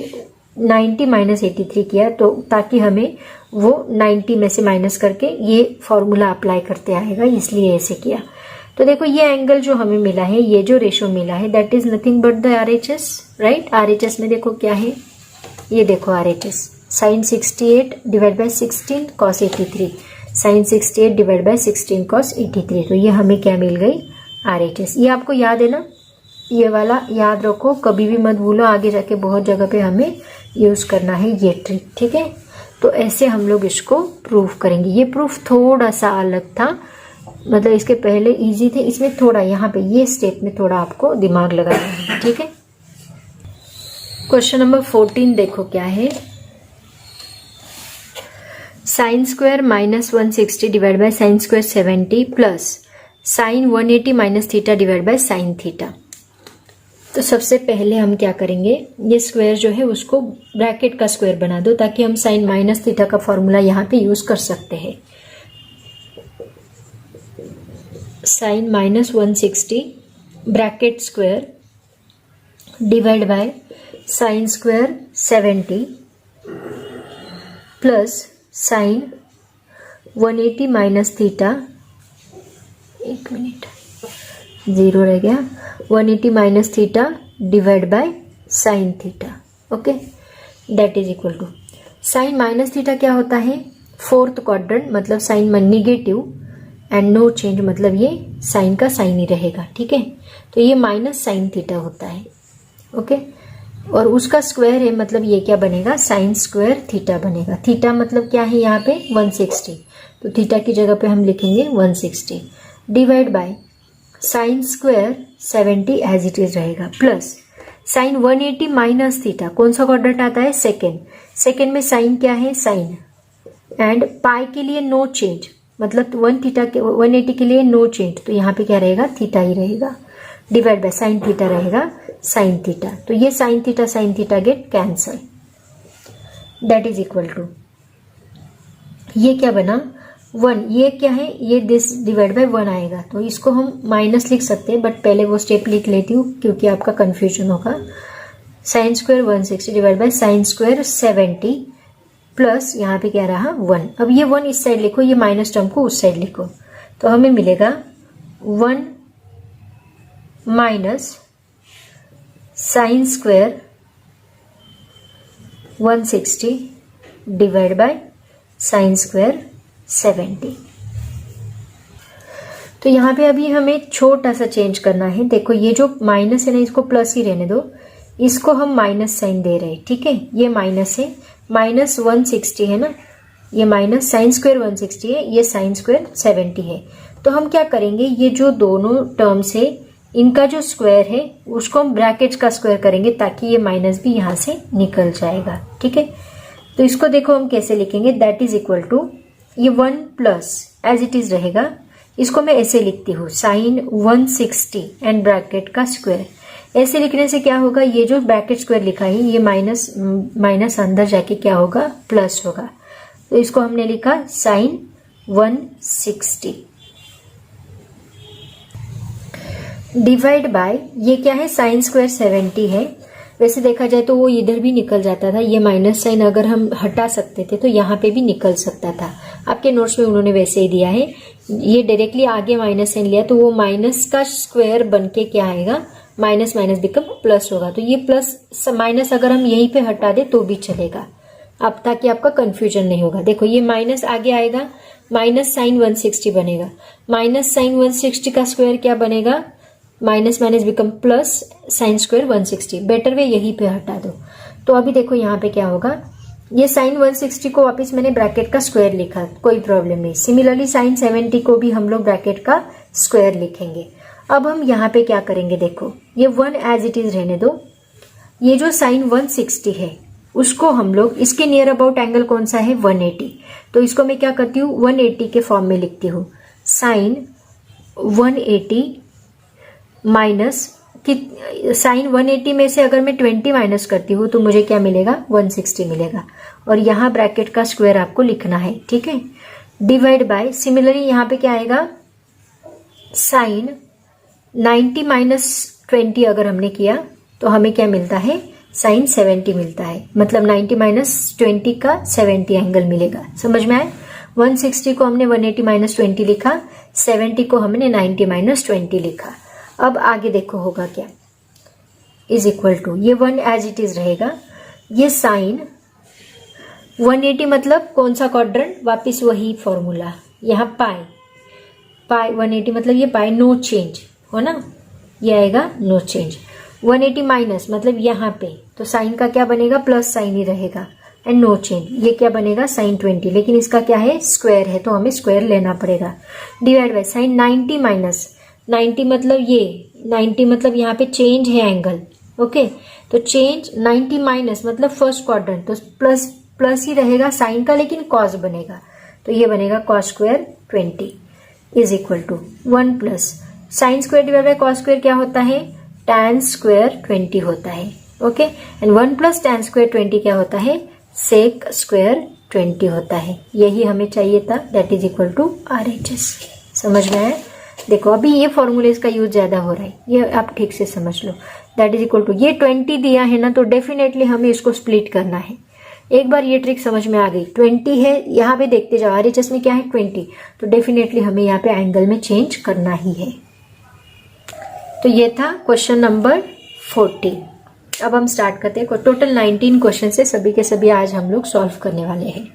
90 माइनस 83 किया, तो ताकि हमें वो 90 में से माइनस करके ये फॉर्मूला अप्लाई करते आएगा, इसलिए ऐसे किया। तो देखो ये एंगल जो हमें मिला है, ये जो रेशो मिला है, that is nothing but the RHS, right. RHS में देखो क्या है, ये देखो RHS sine 68 divide by 16 cos 83, sine 68 divide by 16 cos 83, तो ये हमें क्या मिल गई, RHS। ये आपको याद है ना, ये वाला याद रखो, कभी भी मत भूलो, आगे जाके बहुत जगह पे हमें यूज करना है ये ट्रिक, ठीक है। तो ऐसे हम लोग इसको प्रूफ करेंगे। ये प्रूफ थोड़ा सा अलग था, मतलब इसके पहले इजी थे, इसमें थोड़ा यहाँ पे ये स्टेप में थोड़ा आपको दिमाग लगाना है, ठीक है। क्वेश्चन नंबर 14 देखो क्या है, sine square minus 160 divide by sine square 70 plus sine 180 minus theta divide by sine theta. तो सबसे पहले हम क्या करेंगे, ये स्क्वायर जो है उसको ब्रैकेट का स्क्वायर बना दो, ताकि हम साइन माइनस थीटा का फॉर्मूला यहाँ पे यूज कर सकते हैं। Sine minus 160 bracket square divide by sine square 70 plus sine 180 minus theta, एक मिनट जीरो रह गया, 180 minus theta divide by sine theta, okay, that is equal to sine minus theta क्या होता है, फोर्थ क्वाड्रेंट, मतलब sine negative and no change, मतलब ये sign का साइन ही रहेगा, ठीक है। तो ये माइनस साइन थीटा होता है, ओके, और उसका स्क्वायर है, मतलब ये क्या बनेगा, साइन स्क्वायर थीटा बनेगा। थीटा मतलब क्या है यहाँ पे 160, तो थीटा की जगह पे हम लिखेंगे 160 divide by sine square 70 as it is रहेगा, प्लस साइन 180 माइनस थीटा, कौन सा क्वाड्रेंट आता है, सेकेंड, सेकेंड में साइन क्या है, साइन, एंड पाई के लिए नो चेंज, मतलब 180 के लिए नो चेंज, तो यहाँ पे क्या रहेगा, थीटा ही रहेगा, डिवाइड बाय साइन थीटा रहेगा साइन थीटा, तो ये sine theta get cancel, that is equal to ये क्या बना 1, ये क्या है, ये दिस डिवाइड बाय 1 आएगा, तो इसको हम माइनस लिख सकते हैं, बट पहले वो स्टेप लिख लेती हूँ क्योंकि आपका कंफ्यूजन होगा। Sine square 160 divide by sine square 70 plus यहाँ पे क्या रहा 1, अब ये 1 इस साइड लिखो, ये माइनस टर्म को उस साइड लिखो, तो हमें मिलेगा 1 minus sine square 160 divide by sine square 70। तो यहाँ पे अभी हमें छोटा सा चेंज करना है, देखो ये जो माइनस है ना, इसको प्लस ही रहने दो, इसको हम माइनस साइन दे रहे हैं, ठीक है, ये माइनस है, माइनस 160 है ना, ये माइनस साइन स्क्वायर 160 है, ये साइन स्क्वायर 70 है, तो हम क्या करेंगे, ये जो दोनों टर्म्स है इनका जो स्क्वायर है उसको हम ब्रैकेट का स्क्वायर करेंगे, ताकि ये माइनस भी यहाँ से निकल जाएगा, ठीक है। तो इसको देखो हम कैसे लिखेंगे, दैट इज इक्वल टू ये 1 प्लस एज इट इज रहेगा, इसको मैं ऐसे लिखती हूँ साइन 160 एंड ब्रैकेट का स्क्वायर। ऐसे लिखने से क्या होगा, ये जो ब्रैकेट स्क्वायर लिखा है ये माइनस अंदर जाके क्या होगा, प्लस होगा, तो इसको हमने लिखा साइन 160 डिवाइड बाय ये क्या है, साइन स्क्वायर 70 है। वैसे देखा जाए तो वो इधर भी निकल जाता था, ये माइनस साइन अगर हम हटा सकते थे तो यहाँ पे भी निकल सकता था, आपके नोट्स में उन्होंने वैसे ही दिया है। ये डायरेक्टली आगे माइनस साइन लिया तो वो माइनस का स्क्वायर बन के क्या आएगा, माइनस माइनस बिकम प्लस होगा, तो ये प्लस माइनस अगर हम यहीं पे हटा दे तो भी चलेगा, अब ताकि आपका कंफ्यूजन नहीं होगा। देखो ये माइनस आगे आएगा, माइनस साइन 160 बनेगा, माइनस साइन 160 का स्क्वायर क्या बनेगा, minus minus become plus sine square 160, better way यहीं पे हटा दो। तो अभी देखो यहाँ पे क्या होगा, ये साइन 160 को वापस मैंने ब्रैकेट का स्क्वायर लिखा, कोई प्रॉब्लम नहीं। सिमिलरली साइन 70 को भी हम लोग ब्रैकेट का स्क्वायर लिखेंगे। अब हम यहाँ पे क्या करेंगे, देखो ये 1 एज इट इज रहने दो, ये जो साइन 160 है उसको हम लोग, इसके नियर अबाउट एंगल कौन सा है 180, तो इसको मैं क्या करती हूँ 180 के फॉर्म में लिखती हूँ। साइन 180 माइनस साइन 180 में से अगर मैं 20 माइनस करती हूँ तो मुझे क्या मिलेगा 160 मिलेगा, और यहाँ ब्रैकेट का स्क्वायर आपको लिखना है, ठीक है। डिवाइड बाय, सिमिलरली यहाँ पे क्या आएगा साइन 90 माइनस 20 अगर हमने किया तो हमें क्या मिलता है साइन 70 मिलता है, मतलब 90 माइनस 20 का 70 एंगल मिलेगा। समझ में आए? 160 को हमने 180 माइनस 20 लिखा, 70 को हमने 90 माइनस 20 लिखा। अब आगे देखो होगा क्या, इज इक्वल टू, ये 1 एज इट इज रहेगा, ये साइन 180 मतलब कौन सा क्वाड्रेंट, वापिस वही फॉर्मूला, यहाँ पाई 180 मतलब ये पाई नो चेंज हो ना, ये आएगा नो चेंज। 180 माइनस मतलब यहाँ पे तो साइन का क्या बनेगा प्लस साइन ही रहेगा, एंड नो चेंज, ये क्या बनेगा साइन 20, लेकिन इसका क्या है स्क्वायर है तो हमें स्क्वायर लेना पड़ेगा। डिवाइड बाय साइन 90 माइनस 90 मतलब ये 90 मतलब यहाँ पे चेंज है एंगल, ओके, तो चेंज 90 माइनस मतलब फर्स्ट क्वाड्रेंट, तो प्लस ही रहेगा साइन का, लेकिन कॉस बनेगा, तो ये बनेगा cos square 20 is equal to 1 plus sine square divide by cos square क्या होता है tan स्क्वायर 20 होता है, okay, and 1 plus tan square 20 क्या होता है सेक स्क्वायर 20 होता है। यही हमें चाहिए था, that is equal to RHS। समझ में आया? देखो अभी ये फॉर्मूले इसका यूज ज्यादा हो रहा है, ये आप ठीक से समझ लो। दैट इज इक्वल टू, ये 20 दिया है ना तो डेफिनेटली हमें इसको स्प्लिट करना है। एक बार ये ट्रिक समझ में आ गई, 20 है यहाँ पे देखते जाओ, RHS में क्या है 20, तो डेफिनेटली हमें यहाँ पे एंगल में चेंज करना ही है। तो ये था क्वेश्चन नंबर 40। अब हम स्टार्ट करते हैं। टोटल 19 क्वेश्चन से सभी के सभी आज हम लोग सॉल्व करने वाले हैं।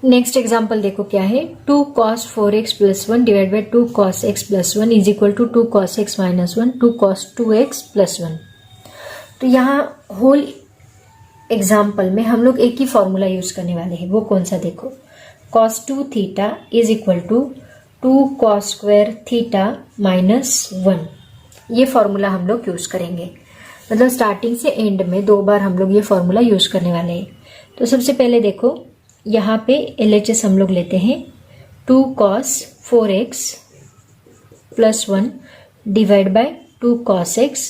नेक्स्ट एग्जाम्पल देखो क्या है, 2 cos 4x plus 1 divide by 2 cos x plus 1 is equal to 2 cos x minus 1 2 cos 2x plus 1। तो यहाँ होल एग्जाम्पल में हम लोग एक ही फॉर्मूला यूज करने वाले हैं, वो कौन सा देखो, cos 2 theta is equal to 2 cos square theta minus 1, ये फॉर्मूला हम लोग यूज करेंगे। मतलब स्टार्टिंग से एंड में 2 बार हम लोग ये फॉर्मूला यूज करने वाले हैं। तो सबसे पहले देखो यहाँ पे LHS हम लोग लेते हैं, 2 cos 4x plus 1 divide by 2 cos x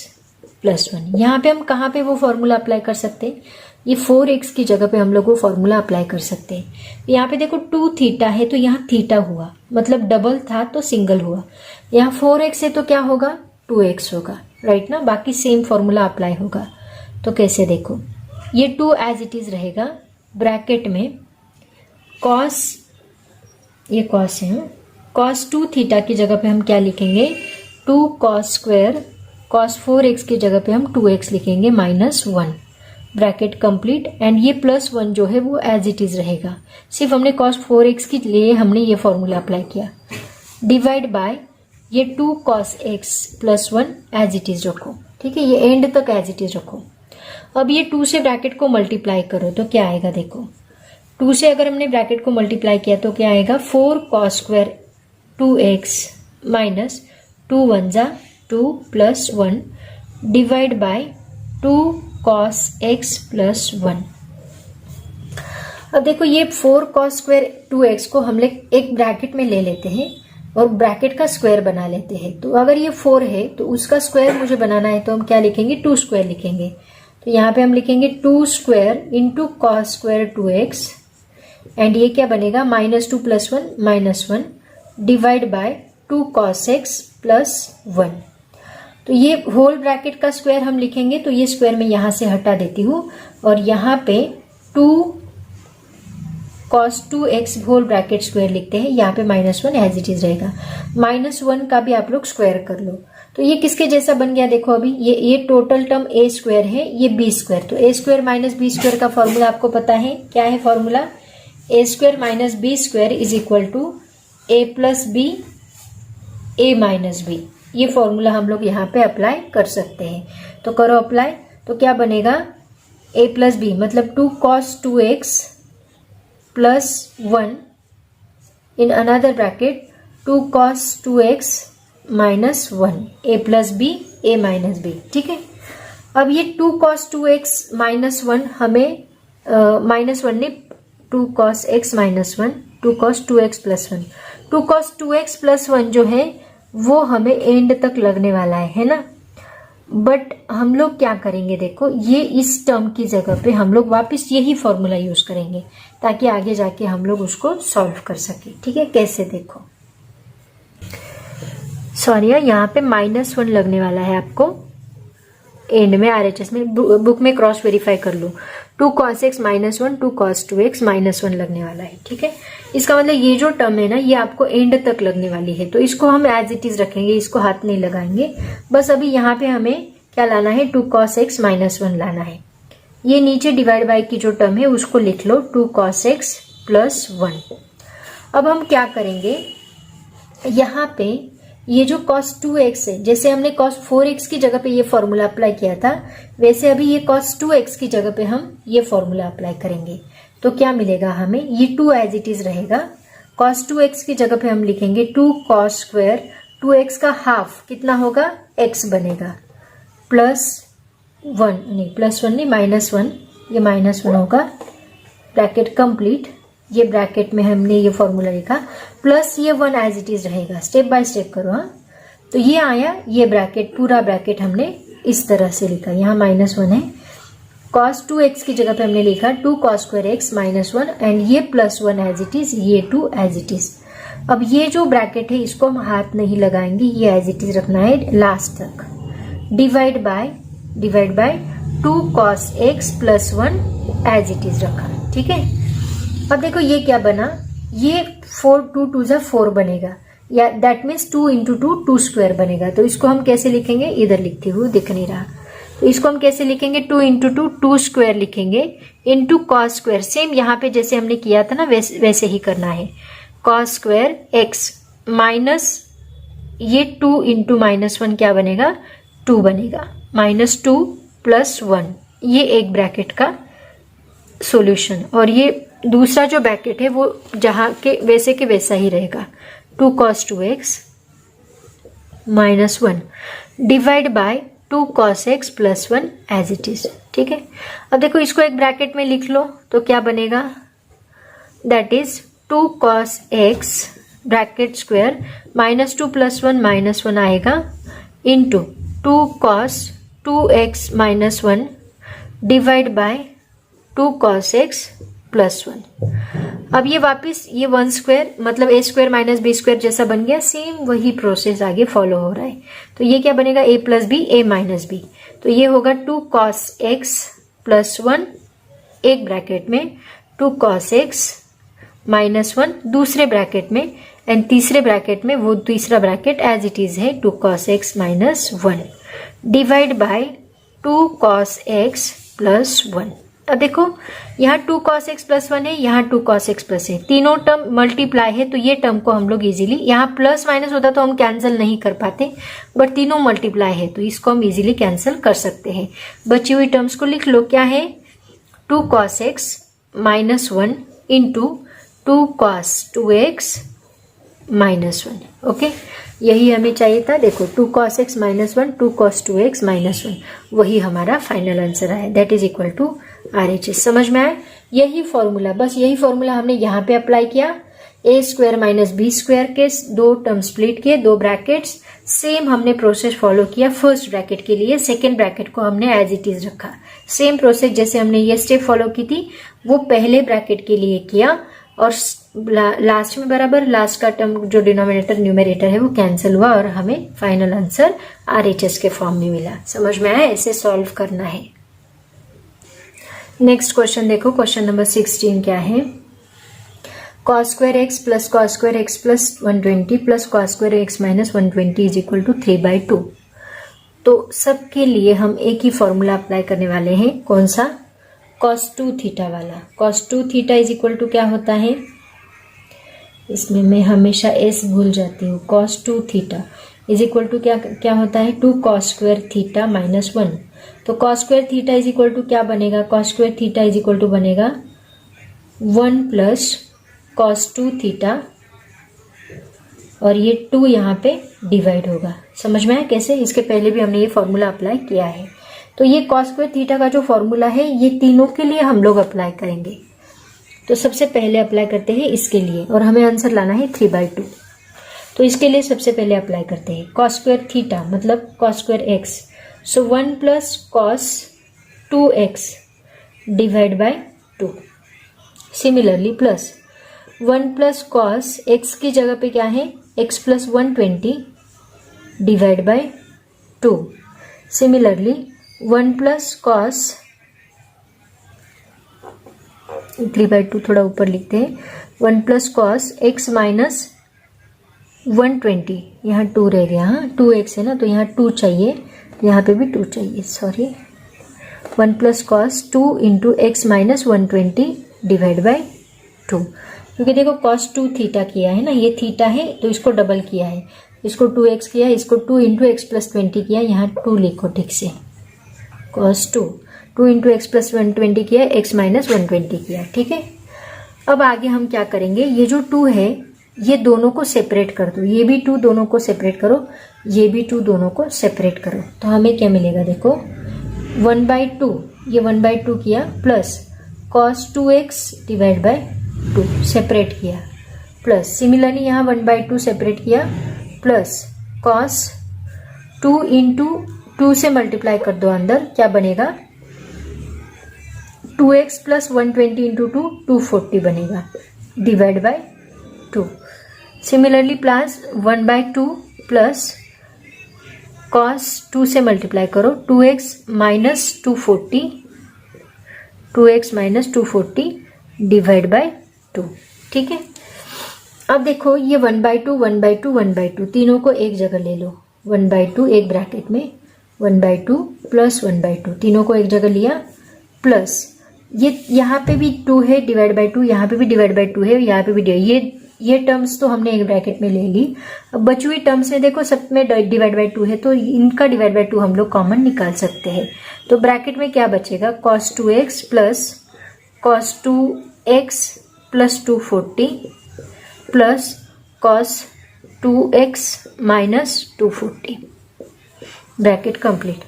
plus 1। यहाँ पे हम कहाँ पे वो फॉर्मूला अप्लाई कर सकते हैं, ये 4x की जगह पे हम लोग वो फॉर्मूला अप्लाई कर सकते हैं। यहाँ पे देखो 2 थीटा है तो यहाँ थीटा हुआ, मतलब डबल था तो सिंगल हुआ। यहाँ 4x है तो क्या होगा 2x होगा, राइट ना, बाकी सेम फॉर्मूला अप्लाई होगा। तो कैसे देखो, ये 2 एज इट इज रहेगा, ब्रैकेट में कॉस, ये कॉस है, कॉस 2 थीटा की जगह पे हम क्या लिखेंगे 2 cos स्क्वायर, cos 4x की जगह पे हम 2x लिखेंगे माइनस 1, ब्रैकेट कंप्लीट, एंड ये प्लस 1 जो है वो एज इट इज रहेगा, सिर्फ हमने cos 4x के लिए हमने ये फॉर्मूला अप्लाई किया। डिवाइड बाय ये 2 cos x plus 1 as it is रखो, ठीक है, ये एंड तक एज इट इज रखो। अब ये 2 से ब्रैकेट को मल्टीप्लाई करो तो क्या आएगा देखो, 2 से अगर हमने ब्रैकेट को मल्टीप्लाई किया तो क्या आएगा 4 cos स्क्वायर 2x माइनस 2 1 जा 2 plus 1 divide by 2 cos x plus 1। अब देखो ये 4 cos स्क्वायर 2x को हम लोग एक ब्रैकेट में ले लेते हैं और ब्रैकेट का स्क्वायर बना लेते हैं। तो अगर ये 4 है तो उसका स्क्वायर मुझे बनाना है तो हम क्या लिखेंगे 2 स्क्वायर लिखेंगे। तो यहाँ पे हम लिखेंगे 2 square into cos square 2x, and ये क्या बनेगा minus 2 plus 1 minus 1 divide by 2 cos x plus 1। तो ये होल ब्रैकेट का स्क्वायर हम लिखेंगे, तो ये स्क्वायर मैं यहां से हटा देती हूं और यहाँ पे 2 cos 2x whole bracket square लिखते हैं, यहाँ पे माइनस 1 एज इट इज रहेगा। माइनस 1 का भी आप लोग स्क्वायर कर लो, तो ये किसके जैसा बन गया देखो, अभी ये टोटल टर्म a स्क्वायर है, ये b स्क्वायर, तो a square minus b square का फॉर्मूला आपको पता है, क्या है formula, a square minus B square is equal to a plus B a minus B. ये फॉर्मूला हम लोग यहाँ पे अप्लाई कर सकते हैं, तो करो अप्लाई। तो क्या बनेगा a प्लस बी मतलब 2 cos 2x plus 1 in another bracket 2 cos 2x minus 1, a plus B a minus B, ठीक है। अब ये 2 cos 2x माइनस 1 हमें माइनस 1 ने 2 cos x minus 1, 2 cos 2x plus 1, 2 cos 2x plus 1 जो है वो हमें एंड तक लगने वाला है ना। बट हम लोग क्या करेंगे, देखो ये इस टर्म की जगह पे हम लोग वापस यही फॉर्मूला यूज करेंगे ताकि आगे जाके हम लोग उसको सॉल्व कर सके। ठीक है, कैसे देखो, सॉरी यहाँ पे -1 लगने वाला है आपको एंड में, RHS में, बुक में क्रॉस वेरीफाई कर लो। 2 cos x minus 1, 2 cos 2x minus 1 लगने वाला है। ठीक है, इसका मतलब ये जो टर्म है ना ये आपको एंड तक लगने वाली है, तो इसको हम एज इट इज रखेंगे, इसको हाथ नहीं लगाएंगे। बस अभी यहाँ पे हमें क्या लाना है, 2 cos x माइनस 1 लाना है। ये नीचे डिवाइड बाय की जो टर्म है उसको लिख लो, 2 cos x प्लस 1। अब हम क्या करेंगे, यहाँ पे ये जो cos 2x है, जैसे हमने cos 4x की जगह पे ये फॉर्मूला अप्लाई किया था, वैसे अभी ये cos 2x की जगह पे हम ये फॉर्मूला अप्लाई करेंगे। तो क्या मिलेगा हमें, ये 2 एज इट इज रहेगा। cos 2x की जगह पे हम लिखेंगे 2 cos स्क्वायर 2x का हाफ कितना होगा, x बनेगा, प्लस 1 नहीं, प्लस 1 नहीं, -1, ये -1 होगा, ब्रैकेट कंप्लीट, ये ब्रैकेट में हमने ये फॉर्मूला लिखा, प्लस ये 1 एज इट इज रहेगा। स्टेप बाय स्टेप करो। हाँ, तो ये आया, ये ब्रैकेट, पूरा ब्रैकेट हमने इस तरह से लिखा, यहाँ -1 है। cos 2x की जगह पे हमने लिखा 2 cos square x minus 1 and ये प्लस 1 एज इट इज, ये 2 एज इट इज। अब ये जो ब्रैकेट है इसको हम हाथ नहीं लगाएंगे, ये एज इट इज रखना है लास्ट तक। Divide by 2 cos x plus 1 as it is रखा। ठीक है, अब देखो ये क्या बना, ये 4 2 2 जा 4 बनेगा, या दैट मीन्स 2 इंटू 2 2 स्क्वायर बनेगा। तो इसको हम कैसे लिखेंगे, इधर लिखती हूँ, दिख नहीं रहा, तो इसको हम कैसे लिखेंगे, 2 इंटू 2 2 स्क्वायर लिखेंगे, इंटू cos स्क्वायर, सेम यहाँ पे जैसे हमने किया था ना वैसे ही करना है। cos स्क्वायर x माइनस ये 2 इंटू -1 क्या बनेगा, 2 बनेगा, -2 प्लस 1, ये एक ब्रैकेट का सॉल्यूशन। और ये दूसरा जो ब्रैकेट है वो जहां के वैसे के वैसा ही रहेगा, 2 cos 2x minus 1 divide by 2 cos x plus 1 as it is. ठीक है, अब देखो इसको एक ब्रैकेट में लिख लो तो क्या बनेगा, that is 2 cos x bracket square -2 plus 1 -1 आएगा, into 2 cos 2x minus 1 divide by 2 cos x plus 1। अब ये वापस ये 1 स्क्वायर मतलब a square minus B square जैसा बन गया, सेम वही प्रोसेस आगे फॉलो हो रहा है। तो ये क्या बनेगा, a plus B, a minus B, तो ये होगा 2 cos x प्लस 1 एक ब्रैकेट में, 2 cos x माइनस 1 दूसरे ब्रैकेट में, एंड तीसरे ब्रैकेट में वो तीसरा ब्रैकेट एज इट इज है 2 cos x minus 1 divide by 2 cos x plus 1। अब देखो यहाँ 2 cos x प्लस 1 है, यहाँ 2 cos x प्लस है, तीनों टर्म मल्टीप्लाई है, तो ये टर्म को हम लोग इजीली, यहाँ प्लस माइनस होता तो हम कैंसिल नहीं कर पाते, बट तीनों मल्टीप्लाई है तो इसको हम इजीली कैंसिल कर सकते हैं। बची हुई टर्म्स को लिख लो, क्या है, 2 cos x minus 1 into 2 cos 2x minus 1। Okay, यही हमें चाहिए था। देखो 2 cos x minus 1, 2 cos 2x minus 1, वही हमारा फाइनल आंसर है, that is equal to RHS। समझ में आया, यही फॉर्मूला, बस यही फॉर्मूला हमने यहाँ पे अप्लाई किया। a square minus B square के 2 टर्म स्प्लिट किए, 2 ब्रैकेट्स, सेम हमने प्रोसेस फॉलो किया फर्स्ट ब्रैकेट के लिए, सेकेंड ब्रैकेट को हमने एज इट इज रखा। सेम प्रोसेस जैसे हमने ये स्टेप फॉलो की थी वो पहले ब्रैकेट के लिए किया, और लास्ट में बराबर लास्ट का टर्म जो डिनोमिनेटर न्यूमरेटर है वो कैंसिल हुआ और हमें फाइनल आंसर RHS के फॉर्म में मिला। समझ में आया, ऐसे सॉल्व करना है। नेक्स्ट क्वेश्चन देखो, क्वेश्चन नंबर 16 क्या है, cos square x plus cos square x plus 120 plus cos square x minus 120 is equal to 3/2। तो सबके लिए हम एक ही फॉर्मूला अप्लाई करने वाले हैं, कौन सा, cos 2 थीटा वाला। cos 2 theta is equal to क्या होता है, इसमें मैं हमेशा s भूल जाती हूँ, cos 2 theta is equal to क्या होता है, 2 cos स्क्वायर थीटा माइनस 1। तो cos square theta is equal to क्या बनेगा, cos square theta is equal to बनेगा 1 प्लस cos 2 थीटा, और ये 2 यहाँ पे डिवाइड होगा। समझ में आया कैसे, इसके पहले भी हमने ये फॉर्मूला अप्लाई किया है। तो ये कॉस स्क्वायर थीटा का जो फॉर्मूला है ये तीनों के लिए हम लोग अप्लाई करेंगे। तो सबसे पहले अप्लाई करते हैं इसके लिए, और हमें आंसर लाना है 3/2। तो इसके लिए सबसे पहले अप्लाई करते हैं कॉस स्क्वायर थीटा मतलब cos square x, so 1 + cos 2x divide by 2। Similarly plus 1 + cos x की जगह पे क्या है x + 120 divide by 2। Similarly 1 + cos 3/2 थोड़ा ऊपर लिखते हैं, 1 + cos x - 120, यहाँ 2 रह गया, हाँ 2x है ना, तो यहाँ 2 चाहिए, यहाँ पे भी 2 चाहिए, sorry. 1 + cos 2 × x - 120 divide by 2, क्योंकि देखो cos 2 थीटा किया है ना, ये थीटा है तो इसको डबल किया है, इसको 2x किया है, इसको 2 × x + 20 किया, यहाँ 2 लिखो ठीक से, cos 2 × x + 120 किया, x - 120 किया, ठीक है। अब आगे हम क्या करेंगे, ये जो 2 है ये दोनों को सेपरेट कर दो, ये भी 2 दोनों को सेपरेट करो, ये भी 2 दोनों को सेपरेट करो, तो हमें क्या मिलेगा देखो 1/2, ये 1/2 किया, plus cos 2x divide by 2 separate किया, प्लस सिमिलरली यहाँ 1/2 सेपरेट किया, प्लस cos 2 × 2 से मल्टीप्लाई कर दो अंदर, क्या बनेगा 2x + 120 × 2 240 बनेगा divide by 2। Similarly plus 1/2 plus cos 2 से मल्टीप्लाई करो, 2x - 240 डिवाइड बाय 2, ठीक है। अब देखो ये 1/2 1/2 1/2 तीनों को एक जगह ले लो, 1/2 एक ब्रैकेट में 1/2 प्लस 1/2 तीनों को एक जगह लिया, प्लस ये यहाँ पे भी 2 है डिवाइड बाय 2, यहाँ पे भी डिवाइड बाय 2 है, यहाँ पे भी ये टर्म्स तो हमने एक ब्रैकेट में ले ली। अब बची हुई टर्म्स में देखो सब में डिवाइड बाय 2 है, तो इनका डिवाइड बाय 2 हम लोग कॉमन निकाल सकते हैं। तो ब्रैकेट में क्या बचेगा cos 2x plus cos 2x + 240 plus cos 2x - 240, bracket complete.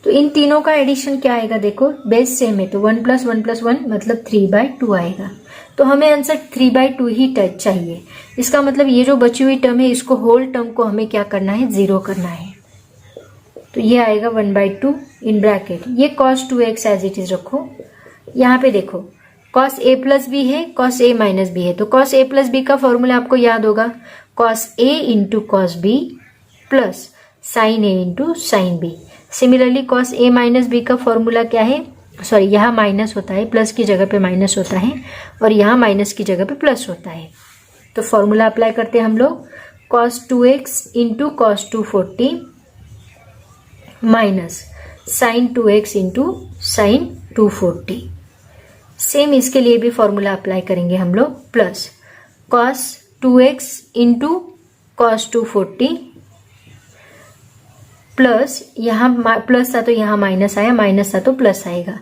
तो इन तीनों का एडिशन क्या आएगा देखो, बेस सेम है तो 1 + 1 + 1 मतलब 3/2 आएगा। तो हमें आंसर 3/2 ही चाहिए। इसका मतलब ये जो बची हुई टर्म है इसको होल टर्म को हमें क्या करना है 0 करना है। तो ये आएगा 1/2 इन ब्रैकेट, ये cos 2x as it is रखो। यहाँ पे देखो cos a + b है, cos a - b है, तो cos a + b का फॉर्मूला आपको याद होगा, cos a × cos b plus sin a × sin b। Similarly cos a - b का फॉर्मूला क्या है, सॉरी यहाँ माइनस होता है, प्लस की जगह पे माइनस होता है, और यहाँ माइनस की जगह पे प्लस होता है। तो फॉर्मूला अप्लाई करते हैं हम लोग, cos 2x × cos 240 minus sin 2x × sin 240। Same इसके लिए भी फॉर्मूला अप्लाई करेंगे हम लोग, plus cos 2x × cos 240 plus यहाँ प्लस था तो यहाँ माइनस आया, माइनस था तो प्लस आएगा,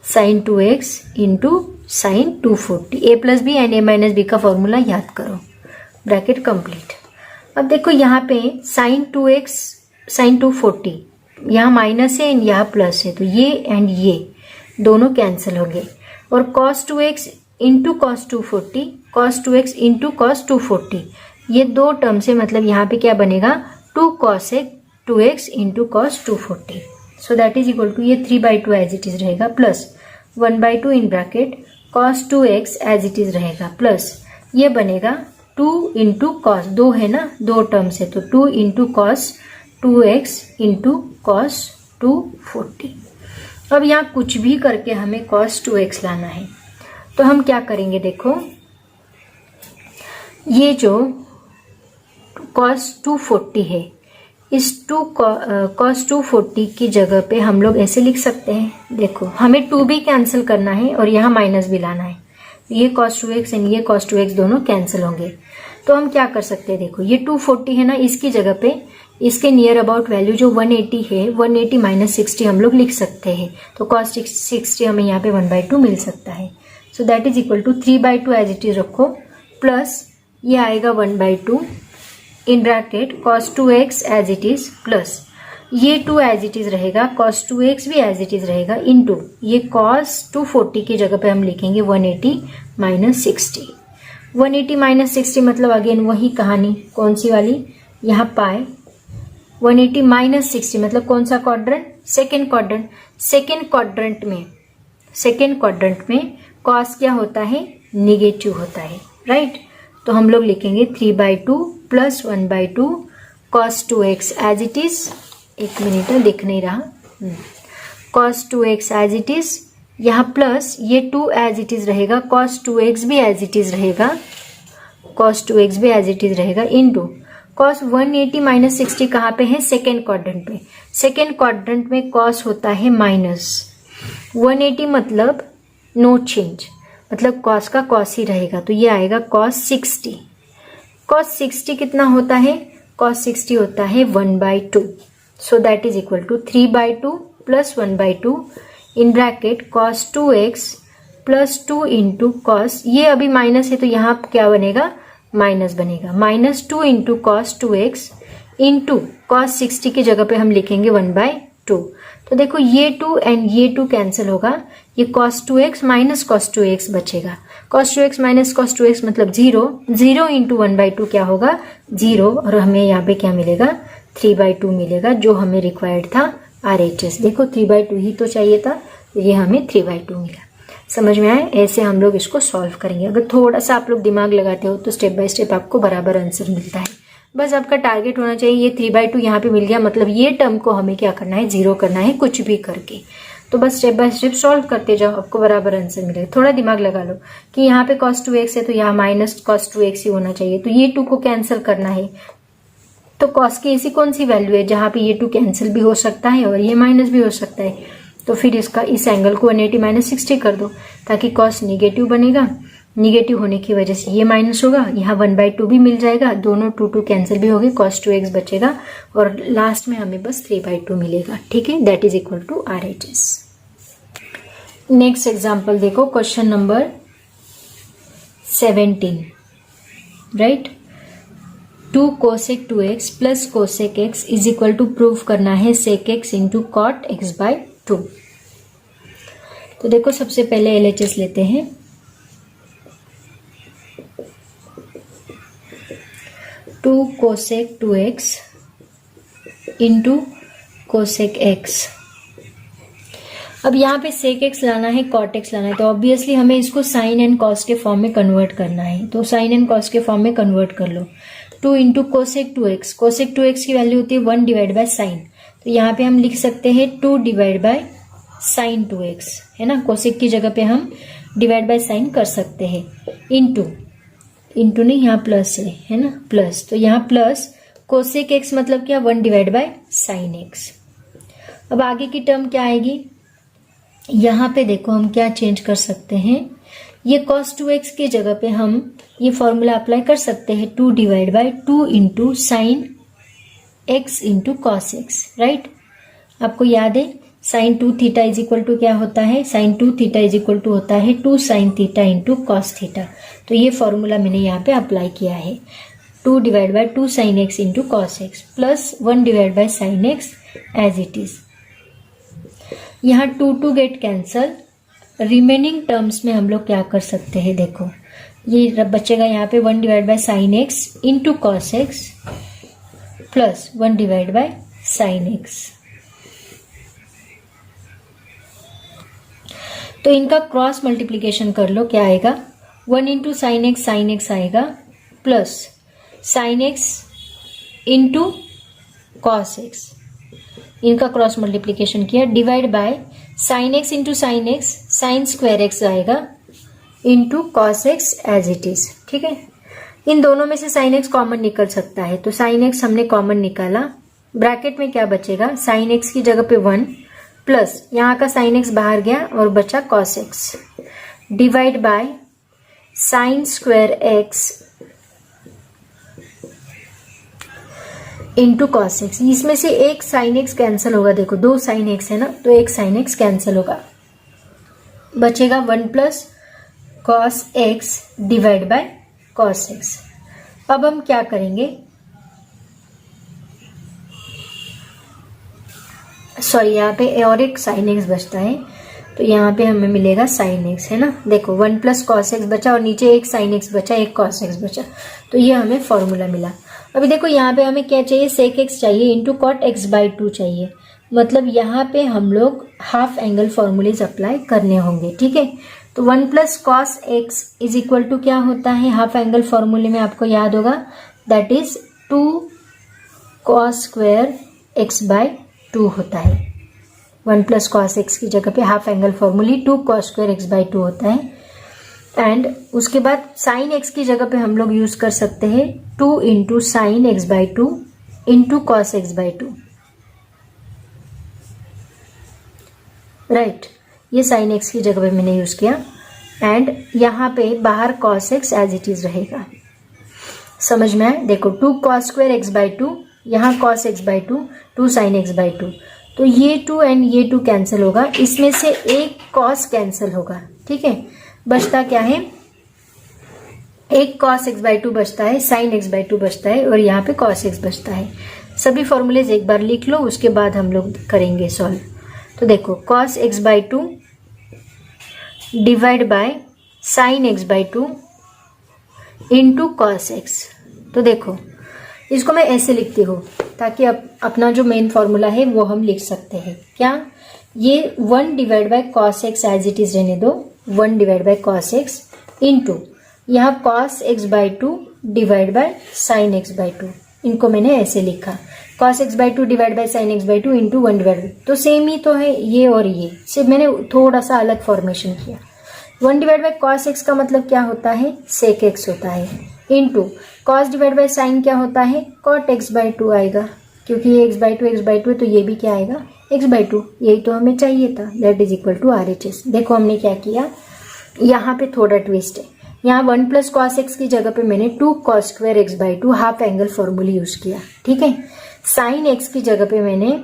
sin 2x × sin 240। a + b and a - b का फॉर्मूला याद करो, ब्रैकेट कंप्लीट। अब देखो यहाँ पे sin 2x sin 240 यहाँ माइनस है एंड यहाँ प्लस है, तो ये एंड ये दोनों कैंसिल हो गए, और cos 2x × cos 240 cos 2x × cos 240 ये दो टर्म से मतलब यहाँ पे क्या बनेगा 2 cos 2x × cos 240, so that is equal to ये 3/2 एज इट इज रहेगा, plus 1/2 in bracket cos 2x as it is रहेगा, प्लस ये बनेगा 2 × cos, 2 है ना, 2 टर्म से, तो 2 × cos 2x × cos 240। अब यहाँ कुछ भी करके हमें cos 2x लाना है, तो हम क्या करेंगे देखो, ये जो cos 240 है इस cos 240 की जगह पे हम लोग ऐसे लिख सकते हैं, देखो हमें 2 भी कैंसिल करना है और यहाँ माइनस भी लाना है, ये cos 2x एंड ये cos 2x दोनों कैंसिल होंगे। तो हम क्या कर सकते हैं, देखो ये 240 है ना, इसकी जगह पे इसके नियर अबाउट वैल्यू जो 180 है 180 - 60 हम लोग लिख सकते हैं, तो cos 60 हमें यहाँ पे 1/2 मिल सकता है, so that is equal to 3/2 as it is रखो, प्लस ये आएगा 1/2 in bracket cos 2x as it is, plus ये 2 एज इट इज रहेगा, cos 2x भी एज इट इज रहेगा, इनटू ये cos 240 की जगह पे हम लिखेंगे 180 माइनस 60। 180 माइनस 60 मतलब अगेन वही कहानी, कौन सी वाली, यहाँ पाए 180 माइनस 60 मतलब कौन सा quadrant, second quadrant. Second quadrant में cos क्या होता है, निगेटिव होता है, राइट। तो हम लोग लिखेंगे 3/2 plus 1/2 cos 2x as it is, एक मिनट दिख नहीं रहा, cos 2x as it is, यहाँ प्लस ये 2 एज इट इज रहेगा, cos 2x भी एज इट इज रहेगा, cos 2x भी एज इट इज रहेगा, इनटू cos 180 माइनस 60 कहाँ पे है, सेकेंड क्वाड्रेंट पे। सेकेंड क्वाड्रेंट में cos होता है माइनस 180 मतलब नो चेंज, मतलब cos का cos ही रहेगा, तो ये आएगा cos 60। cos 60 कितना होता है, cos 60 होता है 1/2, so that is equal to 3/2 plus 1/2 in bracket cos 2x plus 2 into cos, ये अभी माइनस है तो यहाँ क्या बनेगा, माइनस बनेगा, -2 into cos 2x into cos 60 की जगह पे हम लिखेंगे 1/2। तो देखो ये 2 एंड ये 2 कैंसिल होगा, ये cos 2x minus cos 2x बचेगा, cos 2x minus cos 2x मतलब 0, 0 इंटू 1/2 क्या होगा, 0, और हमें यहाँ पे क्या मिलेगा, 3/2 मिलेगा, जो हमें रिक्वायर्ड था RHS। देखो 3/2 ही तो चाहिए था, तो ये हमें 3/2 मिला। समझ में आए, ऐसे हम लोग इसको सॉल्व करेंगे। अगर थोड़ा सा आप लोग दिमाग लगाते हो तो स्टेप बाय स्टेप आपको बराबर आंसर मिलता है। बस आपका टारगेट होना चाहिए, ये 3/2 यहाँ पे मिल गया, मतलब ये टर्म को हमें क्या करना है, 0 करना है, कुछ भी करके। तो बस स्टेप बाय स्टेप सॉल्व करते जाओ, आपको बराबर आंसर मिलेगा। थोड़ा दिमाग लगा लो कि यहाँ पे cos 2x है तो यहाँ माइनस cos 2x ही होना चाहिए, तो ये 2 को कैंसिल करना है, तो cos की ऐसी कौन सी वैल्यू है जहाँ पे ये 2 कैंसिल भी हो सकता है और ये माइनस भी हो सकता है, तो फिर इसका इस एंगल को 180 माइनस 60 कर दो, ताकि cos निगेटिव बनेगा, निगेटिव होने की वजह से ये माइनस होगा, यहाँ 1/2 भी मिल जाएगा, दोनों 2 कैंसिल भी हो गए, cos 2x बचेगा और लास्ट में हमें बस 3/2 मिलेगा, ठीक है, that is equal to RHS। Next example देखो, question number 17, right. 2 cosec 2x plus cosec x is equal to prove करना है sec x into cot x/2। तो देखो सबसे पहले LHS लेते हैं। 2 cosec 2x into cosec x। अब यहाँ पे sec x लाना है, cot x लाना है, तो ऑब्वियसली हमें इसको sin एंड cos के फॉर्म में कन्वर्ट करना है, तो sin एंड cos के फॉर्म में कन्वर्ट कर लो। 2 into cosec 2x, cosec 2x की वैल्यू होती है 1 डिवाइड बाय साइन, तो यहाँ पे हम लिख सकते हैं 2 डिवाइड बाय साइन 2x, है ना, cosec की जगह पे हम डिवाइड बाय साइन कर सकते हैं, इंटू नहीं, यहाँ प्लस है ना, प्लस, तो यहाँ प्लस cosec x मतलब क्या, 1 डिवाइड बाय साइन x। अब आगे की टर्म क्या आएगी, यहाँ पे देखो हम क्या चेंज कर सकते हैं, ये cos 2x की जगह पे हम ये फॉर्मूला अप्लाई कर सकते हैं, 2 divide by 2 into sine x into cos x, right. आपको याद है sine 2 theta is equal to क्या होता है, sine 2 theta is equal to होता है 2 sine theta into cos theta, तो ये फॉर्मूला मैंने यहाँ पे अप्लाई किया है, 2 divide by 2 sine x into cos x plus 1 divide by sine x as it is. यहाँ 2 गेट कैंसल, रिमेनिंग टर्म्स में हम लोग क्या कर सकते हैं, देखो ये बचेगा यहाँ पे 1 divide by sine x into cos x plus 1 divide by sine x। तो इनका क्रॉस मल्टीप्लीकेशन कर लो, क्या आएगा, 1 इंटू साइन x आएगा plus sine x into cos x, इनका क्रॉस मल्टीप्लीकेशन किया, divide by sine x into sine x, sine square x आएगा into cos x as it is, ठीक है। इन दोनों में से साइन x कॉमन निकल सकता है, तो साइन x हमने कॉमन निकाला, ब्रैकेट में क्या बचेगा, साइन x की जगह पे 1 प्लस यहाँ का साइन x बाहर गया और बचा cos x, divide by sine square x into cos x. इसमें से एक साइन एक्स कैंसिल होगा, देखो 2 साइन एक्स है ना, तो एक साइन एक्स कैंसिल होगा, बचेगा 1 plus cos x divide by cos x. अब हम क्या करेंगे, सॉरी यहाँ पे ए और एक साइन एक्स बचता है, तो यहाँ पे हमें मिलेगा साइन एक्स, है ना। देखो 1 प्लस कॉस एक्स बचा और नीचे एक साइन एक्स बचा, एक कॉस एक्स बचा, तो ये हमें फॉर्मूला मिला। अभी देखो यहाँ पे हमें क्या चाहिए, सेक एक्स चाहिए इंटू कॉट एक्स बाई 2 चाहिए। मतलब यहाँ पे हम लोग हाफ एंगल फॉर्मूलेज अप्लाई करने होंगे, ठीक है। तो 1 plus cos X is equal to क्या होता है हाफ एंगल फॉर्मूले में, आपको याद होगा, that is 2 cos square x by 2 होता है। 1 प्लस कॉस एक्स की जगह पे हाफ एंगल फॉर्मूले 2 कॉस स्क्वायर एक्स बाई 2 होता है। एंड उसके बाद साइन एक्स की जगह पे हम लोग यूज कर सकते हैं 2 into sine x by 2 into cos x by 2, right. ये साइन एक्स की जगह पे मैंने यूज किया एंड यहाँ पे बाहर cos x as it is रहेगा। समझ में आए? देखो 2 कॉस स्क्वायर एक्स बाई 2, यहाँ cos x by 2, 2 sine x by 2, तो ये 2 एंड ये 2 कैंसिल होगा, इसमें से एक कॉस कैंसिल होगा, ठीक है। बचता क्या है, एक कॉस एक्स बाई 2 बचता है, साइन एक्स बाई 2 बचता है और यहाँ पे कॉस एक्स बचता है। सभी फॉर्मूलेज एक बार लिख लो, उसके बाद हम लोग करेंगे सॉल्व। तो देखो cos x by 2 divide by sine x by 2 into cos x. तो देखो इसको मैं ऐसे लिखती हूँ ताकि अपना जो मेन फॉर्मूला है वो हम लिख सकते हैं। क्या, ये 1 divide by cos x as it is रहने दो, 1 divide by cos x into यहाँ cos x by 2 divide by sine x by 2, इनको मैंने ऐसे लिखा, cos x by 2 divide by sine x by 2 into 1 divide, तो सेम ही तो है ये और ये, सिर्फ मैंने थोड़ा सा अलग फॉर्मेशन किया। 1 डिवाइड बाय कॉस एक्स का मतलब क्या होता है, सेक एक्स होता है, into cos divide by sine क्या होता है, कॉट एक्स बाई 2 आएगा, क्योंकि ये एक्स बाई 2 है तो ये भी क्या आएगा, एक्स बाई 2, यही तो हमें चाहिए था, that is equal to RHS। देखो हमने क्या किया, यहाँ पे थोड़ा ट्विस्ट है, यहाँ 1 प्लस कॉस एक्स की जगह पे मैंने 2 cos square x by 2 half angle फॉर्मूले यूज किया, ठीक है। साइन एक्स की जगह पे मैंने,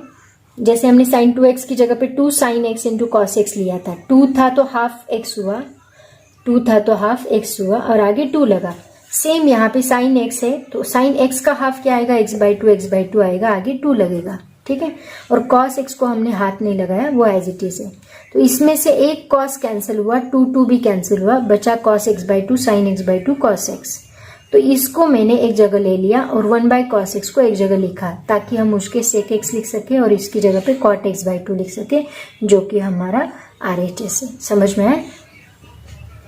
जैसे हमने साइन 2x की जगह पे 2 sine x into cos x लिया था, 2 था तो हाफ एक्स हुआ, 2 था तो हाफ एक्स हुआ और आगे 2 लगा। सेम यहाँ पे साइन एक्स है तो साइन एक्स का हाफ क्या आएगा, एक्स बाई 2 आएगा, आगे 2 लगेगा, ठीक है। और कॉस एक्स को हमने हाथ नहीं लगाया, वो एज इट इज है, तो इसमें से एक कॉस कैंसिल हुआ, 2 भी कैंसिल हुआ, बचा cos x by 2 sine x by 2 cos x. तो इसको मैंने एक जगह ले लिया और 1 बाय कॉस एक्स को एक जगह लिखा ताकि हम उसके सेक एक्स लिख सके और इसकी जगह पे कॉट एक्स बाई 2 लिख सके, जो कि हमारा RHS है। समझ में आए?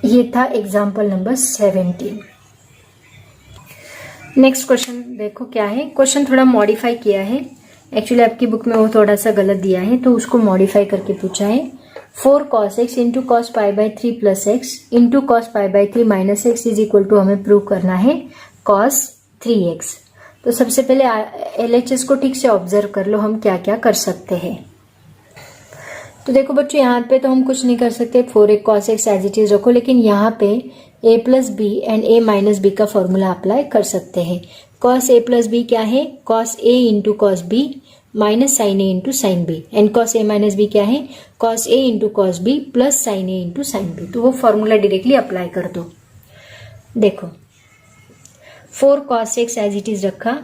ये था एग्जाम्पल नंबर 17। नेक्स्ट क्वेश्चन देखो क्या है, क्वेश्चन थोड़ा मॉडिफाई किया है, एक्चुअली आपकी बुक में वो थोड़ा सा गलत दिया है तो उसको मॉडिफाई करके पूछा है। 4 cos x into cos pi by 3 plus X into cos pi by 3 minus X is equal to हमें प्रूव करना है cos 3x। तो सबसे पहले LHS को ठीक से ऑब्जर्व कर लो, हम क्या क्या कर सकते हैं। तो देखो बच्चों यहाँ पे तो हम कुछ नहीं कर सकते, 4a cos x as it is रखो, लेकिन यहाँ पे a plus B and a minus B का फॉर्मूला अप्लाई कर सकते हैं। cos a प्लस बी क्या है, cos a into cos B minus sine A into sine B, and cos a minus B क्या है, cos a into cos B plus sine A into sine B. तो वो formula directly apply कर दो। देखो 4 cos x as it is रखा,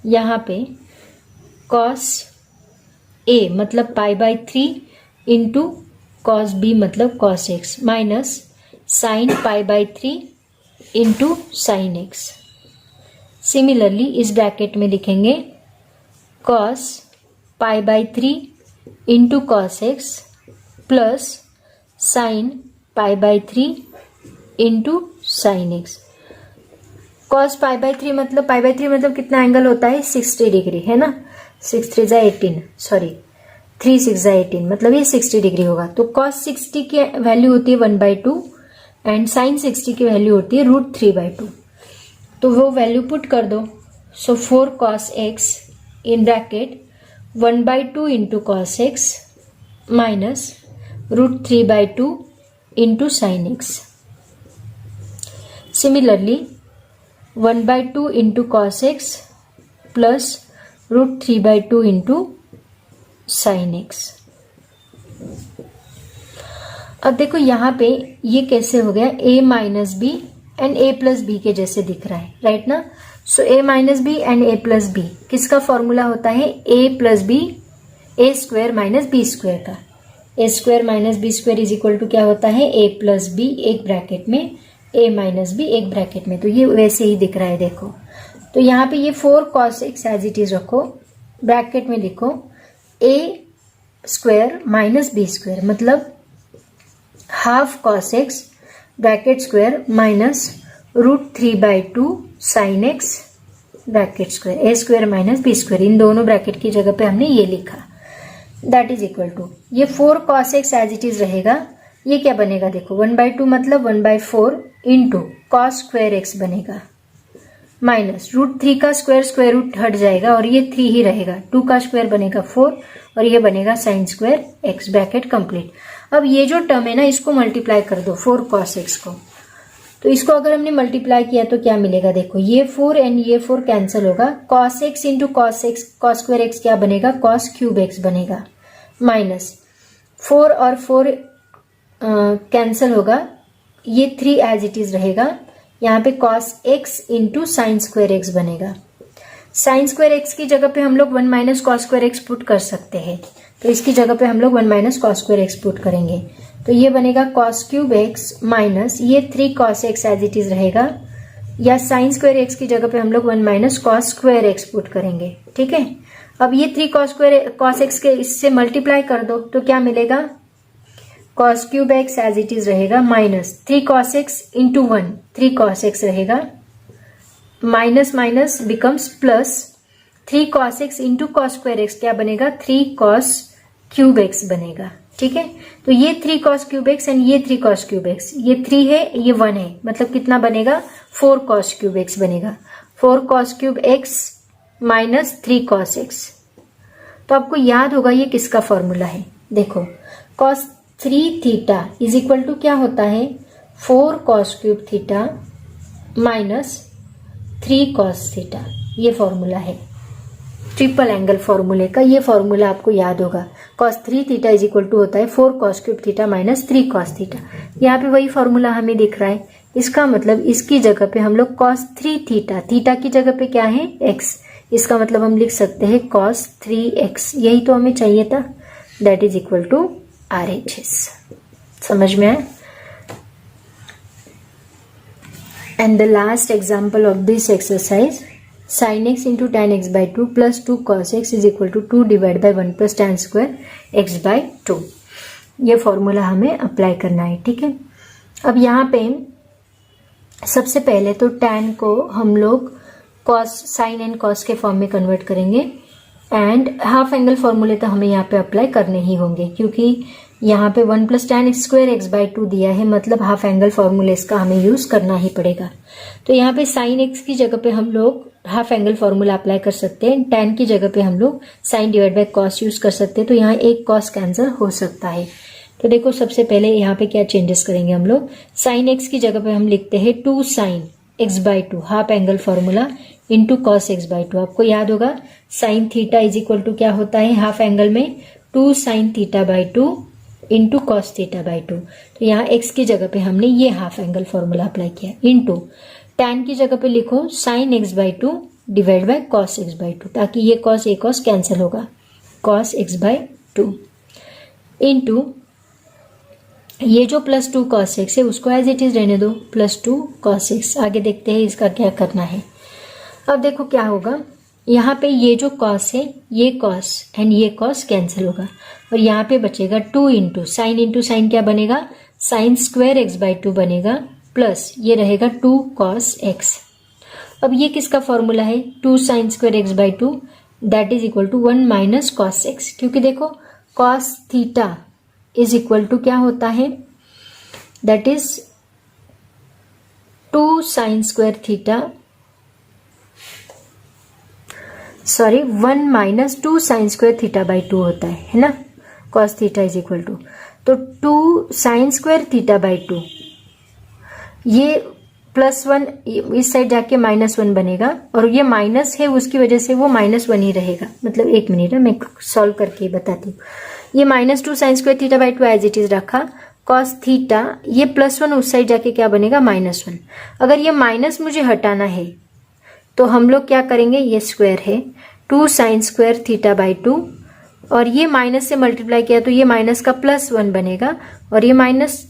यहाँ पे cos a मतलब pi by 3 into cos B मतलब cos x minus sine pi by 3 into sine x. Similarly इस ब्रैकेट में लिखेंगे cos pi by 3 into cos x plus sine pi by 3 into sine X. cos pi by 3 मतलब कितना angle होता है, 60 degree, है ना। 6 3 जा 18, सॉरी 3 6 जा 18, मतलब ये 60 डिग्री होगा। तो cos 60 की वैल्यू होती है 1/2 एंड साइन 60 की वैल्यू होती है √3/2। तो वो वैल्यू पुट कर दो। So 4 cos x in bracket 1/2 into cos x minus √3/2 into sine x. Similarly 1/2 into cos x plus √3/2 into sine x. अब देखो यहाँ पे ये कैसे हो गया, a minus b and a plus b के जैसे दिख रहा है, राइट ना। So a minus b and a plus b किसका फॉर्मूला होता है, a plus b a square minus B square का। A square minus B square is equal to क्या होता है, ए प्लस बी एक ब्रैकेट में, ए माइनस बी एक ब्रैकेट में। तो ये वैसे ही दिख रहा है देखो। तो यहाँ पे ये 4 cos x as it is रखो, ब्रैकेट में लिखो a square minus B square, मतलब half cos x bracket square minus √3/2 sin x bracket square, a square minus B square. इन दोनों ब्रैकेट की जगह पे हमने ये लिखा, दैट इज इक्वल टू ये 4 cos x as it is रहेगा। ये क्या बनेगा देखो, 1/2 मतलब 1/4 इंटू कॉस स्क्वायर एक्स बनेगा, माइनस √3 का स्क्वायर रूट हट जाएगा और ये 3 ही रहेगा, 2 का स्क्वायर बनेगा 4 और ये बनेगा sign square x, bracket complete. अब ये जो टर्म है ना, इसको मल्टीप्लाई कर दो 4 cos x को। तो इसको अगर हमने मल्टीप्लाई किया तो क्या मिलेगा देखो, ये 4 एंड ये 4 कैंसिल होगा, cos x into cos square x क्या बनेगा, cos क्यूब एक्स बनेगा, माइनस 4 और 4 कैंसिल होगा, ये 3 एज इट इज रहेगा। यहाँ पे cos x into sign square x बनेगा। साइन स्क्वायर एक्स की जगह पे हम लोग 1 minus cos square x put कर सकते हैं, तो इसकी जगह पे हम लोग 1 minus cos square x put करेंगे। तो ये बनेगा cos क्यूब एक्स माइनस ये 3 cos x as it is रहेगा, या साइन स्क्वायर एक्स की जगह पे हम लोग 1 minus cos square x put करेंगे। ठीक है, अब ये 3 cos x के इससे मल्टीप्लाई कर दो तो क्या मिलेगा, cos cube x as it is रहेगा minus 3 cos x into 1, 3 cos x रहेगा, minus minus becomes plus 3 cos x into cos square x क्या बनेगा, 3 cos क्यूब एक्स बनेगा। ठीक है, तो ये 3 cos क्यूब एक्स एंड ये 3 cos क्यूब एक्स, ये 3 है ये 1 है, मतलब कितना बनेगा, 4 cos क्यूब एक्स बनेगा, 4 cos cube x minus 3 cos x। तो आपको याद होगा ये किसका फॉर्मूला है, देखो cos 3 theta is equal to क्या होता है, 4 cos cube theta minus 3 cos theta, ये फॉर्मूला है ट्रिपल एंगल फॉर्मूले का। ये फॉर्मूला आपको याद होगा, cos 3 theta is equal to होता है 4 cos cube theta minus 3 cos theta. यहाँ पे वही फॉर्मूला हमें दिख रहा है, इसका मतलब इसकी जगह पे हम लोग cos 3 थीटा, थीटा की जगह पे क्या है x, इसका मतलब हम लिख सकते हैं cos 3x, यही तो हमें चाहिए था, that is equal to RHS। समझ में आया? And the last example of this exercise, sin x into tan x by 2 plus 2 cos x is equal to 2 divide by 1 plus tan square x by 2। ये formula हमें apply करना है। ठीक है, अब यहाँ पे सबसे पहले तो tan को हम लोग cos sin एंड cos के फॉर्म में कन्वर्ट करेंगे, एंड हाफ एंगल फॉर्मूले तो हमें यहाँ पे अप्लाई करने ही होंगे, क्योंकि यहाँ पे 1 plus tan square x by 2 दिया है, मतलब हाफ एंगल फॉर्मूले इसका हमें यूज करना ही पड़ेगा। तो यहाँ पे sin x की जगह पे हम लोग हाफ एंगल फॉर्मूला अप्लाई कर सकते हैं, tan की जगह पे हम लोग sin divide by cos use कर सकते हैं, तो यहाँ एक cos कैंसिल हो सकता है। तो देखो सबसे पहले यहाँ पे क्या चेंजेस करेंगे हम लोग, sin x की जगह पे हम लिखते हैं 2 sin x by 2 half angle formula into cos x by 2। आपको याद होगा sin theta is equal to क्या होता है हाफ एंगल में, 2 sin थीटा by 2 into cos theta by 2। तो यहाँ x की जगह पे हमने ये हाफ एंगल फॉर्मूला अप्लाई किया, इंटू tan की जगह पे लिखो sin x by 2 divide by cos x by 2, ताकि ये cos a cos कैंसिल होगा, cos x बाई 2 इंटू ये जो प्लस 2 cos x है उसको एज इट इज रहने दो, प्लस 2 cos x। आगे देखते हैं इसका क्या करना है। अब देखो क्या होगा, यहाँ पे ये जो cos है ये cos एंड ये cos कैंसिल होगा, और यहाँ पे बचेगा 2 इंटू साइन क्या बनेगा, साइन स्क्वायर एक्स बाई 2 बनेगा, प्लस ये रहेगा 2 cos x। अब ये किसका फॉर्मूला है, 2 sine square x by 2 that is equal to 1 minus cos x, क्योंकि देखो cos theta is equal to क्या होता है, that is 2 sine square theta, sorry 1 minus 2 sine square theta by 2 होता है ना, cos theta is equal to, तो 2 sine square theta by 2, ये प्लस 1 इस साइड जाके -1 बनेगा, और ये माइनस है उसकी वजह से वो -1 ही रहेगा। मतलब एक मिनट है, मैं सॉल्व करके बताती हूँ। ये -2 sine square theta by 2 as it is रखा, cos थीटा ये +1 उस साइड जाके क्या बनेगा -1। अगर ये माइनस मुझे हटाना है तो हम लोग क्या करेंगे, ये स्क्वायर है 2 साइन स्क्वायर थीटा बाई 2 और ये माइनस से मल्टीप्लाई किया तो ये माइनस का +1 बनेगा और ये माइनस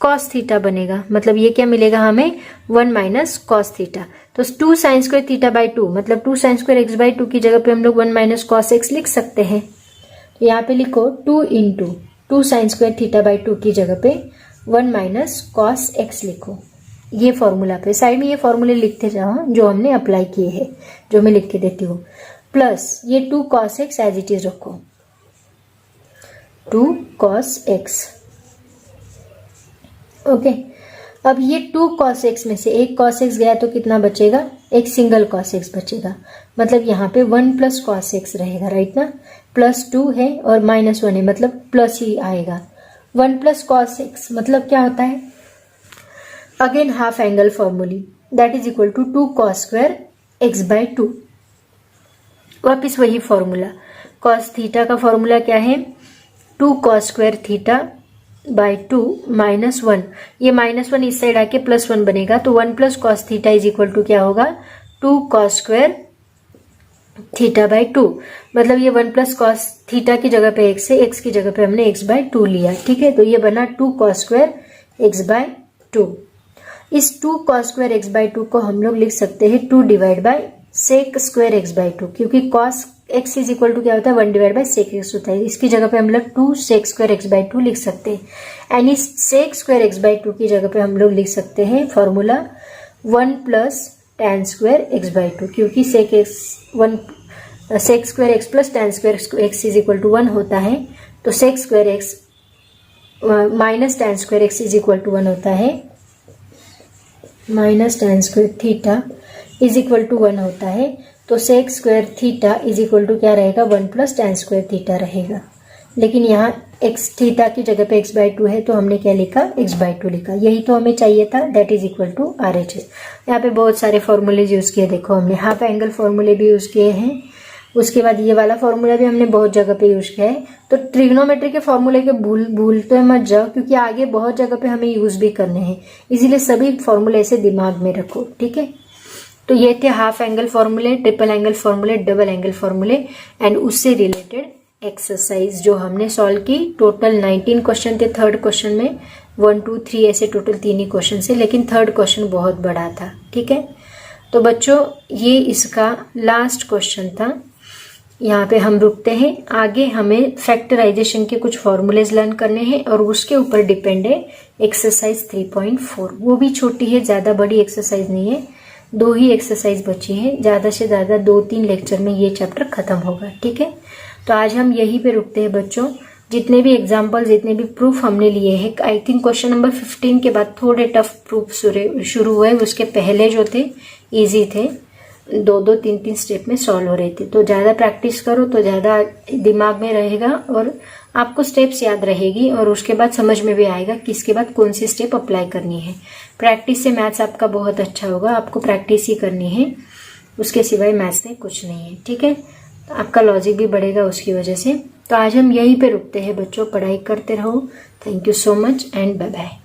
कॉस थीटा बनेगा, मतलब ये क्या मिलेगा हमें 1 माइनस कॉस थीटा। तो 2 साइन स्क्वायर थीटा बाई 2 मतलब 2 साइन स्क्वायर एक्स बाई 2 की जगह पे हम लोग 1 माइनस कॉस एक्स लिख सकते हैं। तो यहाँ पे लिखो 2 into 2 sine square theta by 2 की जगह पे 1 माइनस कॉस एक्स लिखो। ये फॉर्मूला पे साइड में ये फॉर्मूले लिखते जाओ जो हमने अप्लाई किए हैं, जो मैं लिख के देती हूँ। प्लस ये 2 cos x as it is रखो, 2 कॉस एक्स। ओके, अब ये 2 cos x में से एक cos x गया तो कितना बचेगा, एक सिंगल cos x बचेगा, मतलब यहाँ पे 1 प्लस cos x रहेगा, राइट ना। +2 है और -1 है मतलब प्लस ही आएगा। 1 प्लस cos x मतलब क्या होता है, again half angle formula, that is equal to 2 cos square x by 2। वापिस वही फॉर्मूला, cos थीटा का फॉर्मूला क्या है, 2 cos स्क्वायर थीटा बाई 2 -1, ये -1 इस साइड आके +1 बनेगा तो 1 plus cos theta is equal to क्या होगा, 2 cos स्क्वायर थीटा बाई 2। मतलब ये 1 प्लस कॉस थीटा की जगह पे x है, x की जगह पे हमने x बाई 2 लिया, ठीक है। तो ये बना 2 cos स्क्वायर x बाई 2। इस 2 cos स्क्वायर x बाई 2 को हम लोग लिख सकते हैं 2 divide by sec square x by 2, क्योंकि cos x is equal to क्या होता है 1 डिवाइड बाई सेक एक्स होता है। इसकी जगह पे हम लोग 2 सेक स्क्वायर x बाई 2 लिख सकते हैं। एंड इस सेक स्क्वायर x बाई 2 की जगह पे हम लोग लिख सकते हैं formula 1 plus tan square x by 2, क्योंकि sec square x plus tan square x is equal to 1 होता है। तो sec square x minus tan square x is equal to 1 होता है, minus tan square theta is equal to 1 होता है। तो sec square theta is equal to क्या रहेगा, 1 प्लस tan स्क्वायर थीटा रहेगा। लेकिन यहाँ x थीटा की जगह पे x बाई 2 है तो हमने क्या लिखा, x बाई 2 लिखा, यही तो हमें चाहिए था, that is equal to RHS। यहाँ पे बहुत सारे फॉर्मूले यूज किए, देखो हमने हाफ एंगल फॉर्मूले भी यूज किए हैं, उसके बाद ये वाला फॉर्मूला भी हमने बहुत जगह पे यूज किया है। तो ट्रिग्नोमेट्री के फॉर्मूले के भूलते मत जाओ, क्योंकि आगे बहुत जगह पे हमें यूज भी करने हैं, इसीलिए सभी फॉर्मूले ऐसे दिमाग में रखो, ठीक है। तो ये थे हाफ एंगल फॉर्मूले, ट्रिपल एंगल फॉर्मूले, डबल एंगल फॉर्मूले एंड उससे रिलेटेड एक्सरसाइज जो हमने सॉल्व की। टोटल 19 क्वेश्चन थे, थर्ड क्वेश्चन में 1 2 3 ऐसे टोटल 3 ही क्वेश्चन से, लेकिन थर्ड क्वेश्चन बहुत बड़ा था, ठीक है। तो बच्चों ये इसका लास्ट क्वेश्चन था, यहाँ पे हम रुकते हैं। आगे हमें फैक्टराइजेशन के कुछ फॉर्मूलेज लर्न करने हैं और उसके ऊपर डिपेंड है एक्सरसाइज 3.4, वो भी छोटी है, ज्यादा बड़ी एक्सरसाइज नहीं है, 2 ही एक्सरसाइज बची है, ज्यादा से ज्यादा 2-3 लेक्चर में ये चैप्टर खत्म होगा, ठीक है। तो आज हम यहीं पे रुकते हैं बच्चों। जितने भी एग्जाम्पल, जितने भी प्रूफ हमने लिए हैं, आई थिंक क्वेश्चन नंबर 15 के बाद थोड़े टफ प्रूफ शुरू हुए, उसके पहले जो थे इजी थे, 2-2 3-3 स्टेप में सॉल्व हो रहे थे। तो ज्यादा प्रैक्टिस करो तो ज्यादा दिमाग में रहेगा और आपको स्टेप्स याद रहेगी और उसके बाद समझ में भी आएगा कि इसके बाद कौन सी स्टेप अप्लाई करनी है। प्रैक्टिस से मैथ्स आपका बहुत अच्छा होगा, आपको प्रैक्टिस ही करनी है, उसके सिवाय मैथ्स में कुछ नहीं है, ठीक है। आपका लॉजिक भी बढ़ेगा उसकी वजह से। तो आज हम यहीं पे रुकते हैं बच्चों, पढ़ाई करते रहो। Thank you so much and bye bye.